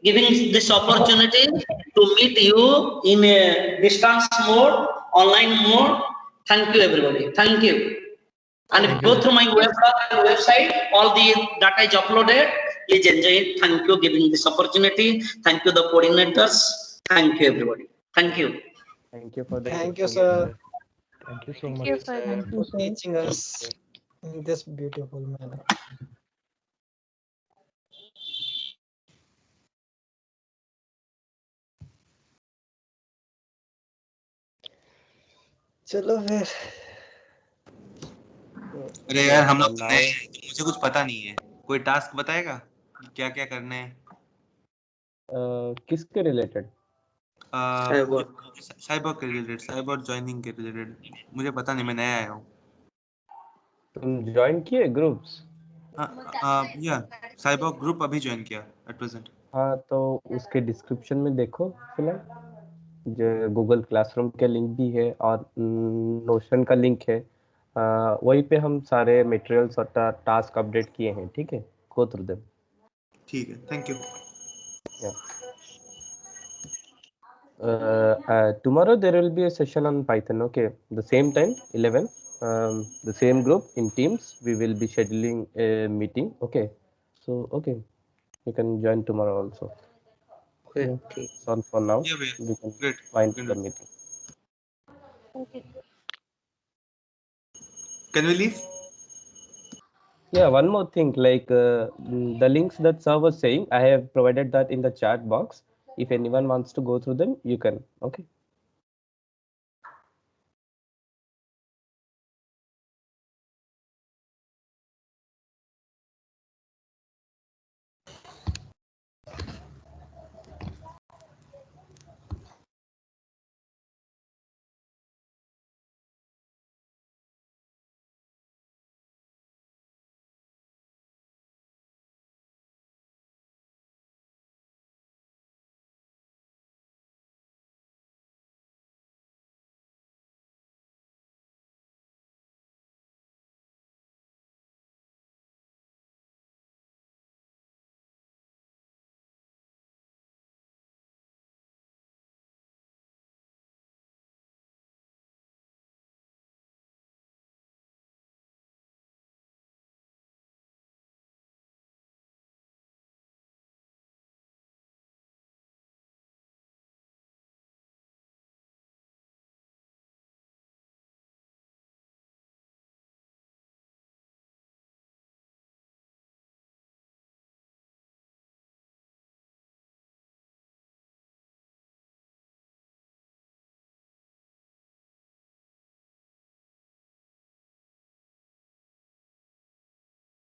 giving this opportunity to meet you in a distance mode, online mode. Thank you, everybody. Thank you. And go through my website and website. All the data is uploaded. Please enjoy it. Thank you giving this opportunity. Thank you, the coordinators. Thank you, everybody. Thank you. Thank you for the Thank you, opportunity. sir, Thank you so Thank much. you, sir. for teaching us in this beautiful manner. चलो फिर अरे यार हम for लोग तो now, नए हैं, तो मुझे कुछ पता नहीं है। कोई टास्क बताएगा क्या क्या करना है? किसके रिलेटेड? साइबर के रिलेटेड, साइबर ज्वाइनिंग के रिलेटेड मुझे पता नहीं, मैं नया आया हूँ। तुम ज्वाइन किए ग्रुप्स? या साइबर ग्रुप अभी ज्वाइन किया एट प्रेजेंट। हाँ, तो उसके डिस्क्रिप्शन में देखो फिलहाल, जो गूगल क्लासरूम का लिंक भी है और नोशन का लिंक है। वहीं पे हम सारे मटेरियल्स और टास्क अपडेट किए हैं, ठीक है? Go through them. ठीक है, thank you. Tomorrow there will be a session on Python, okay? The same time, 11, the same group in Teams, we will be scheduling a meeting, okay? So, okay, you can join tomorrow also. Okay. That's all for now. Yeah, We can great. find Good. the meeting. Okay. Can we leave? Yeah, one more thing, like the links that sir was saying, I have provided that in the chat box. If anyone wants to go through them, you can, okay?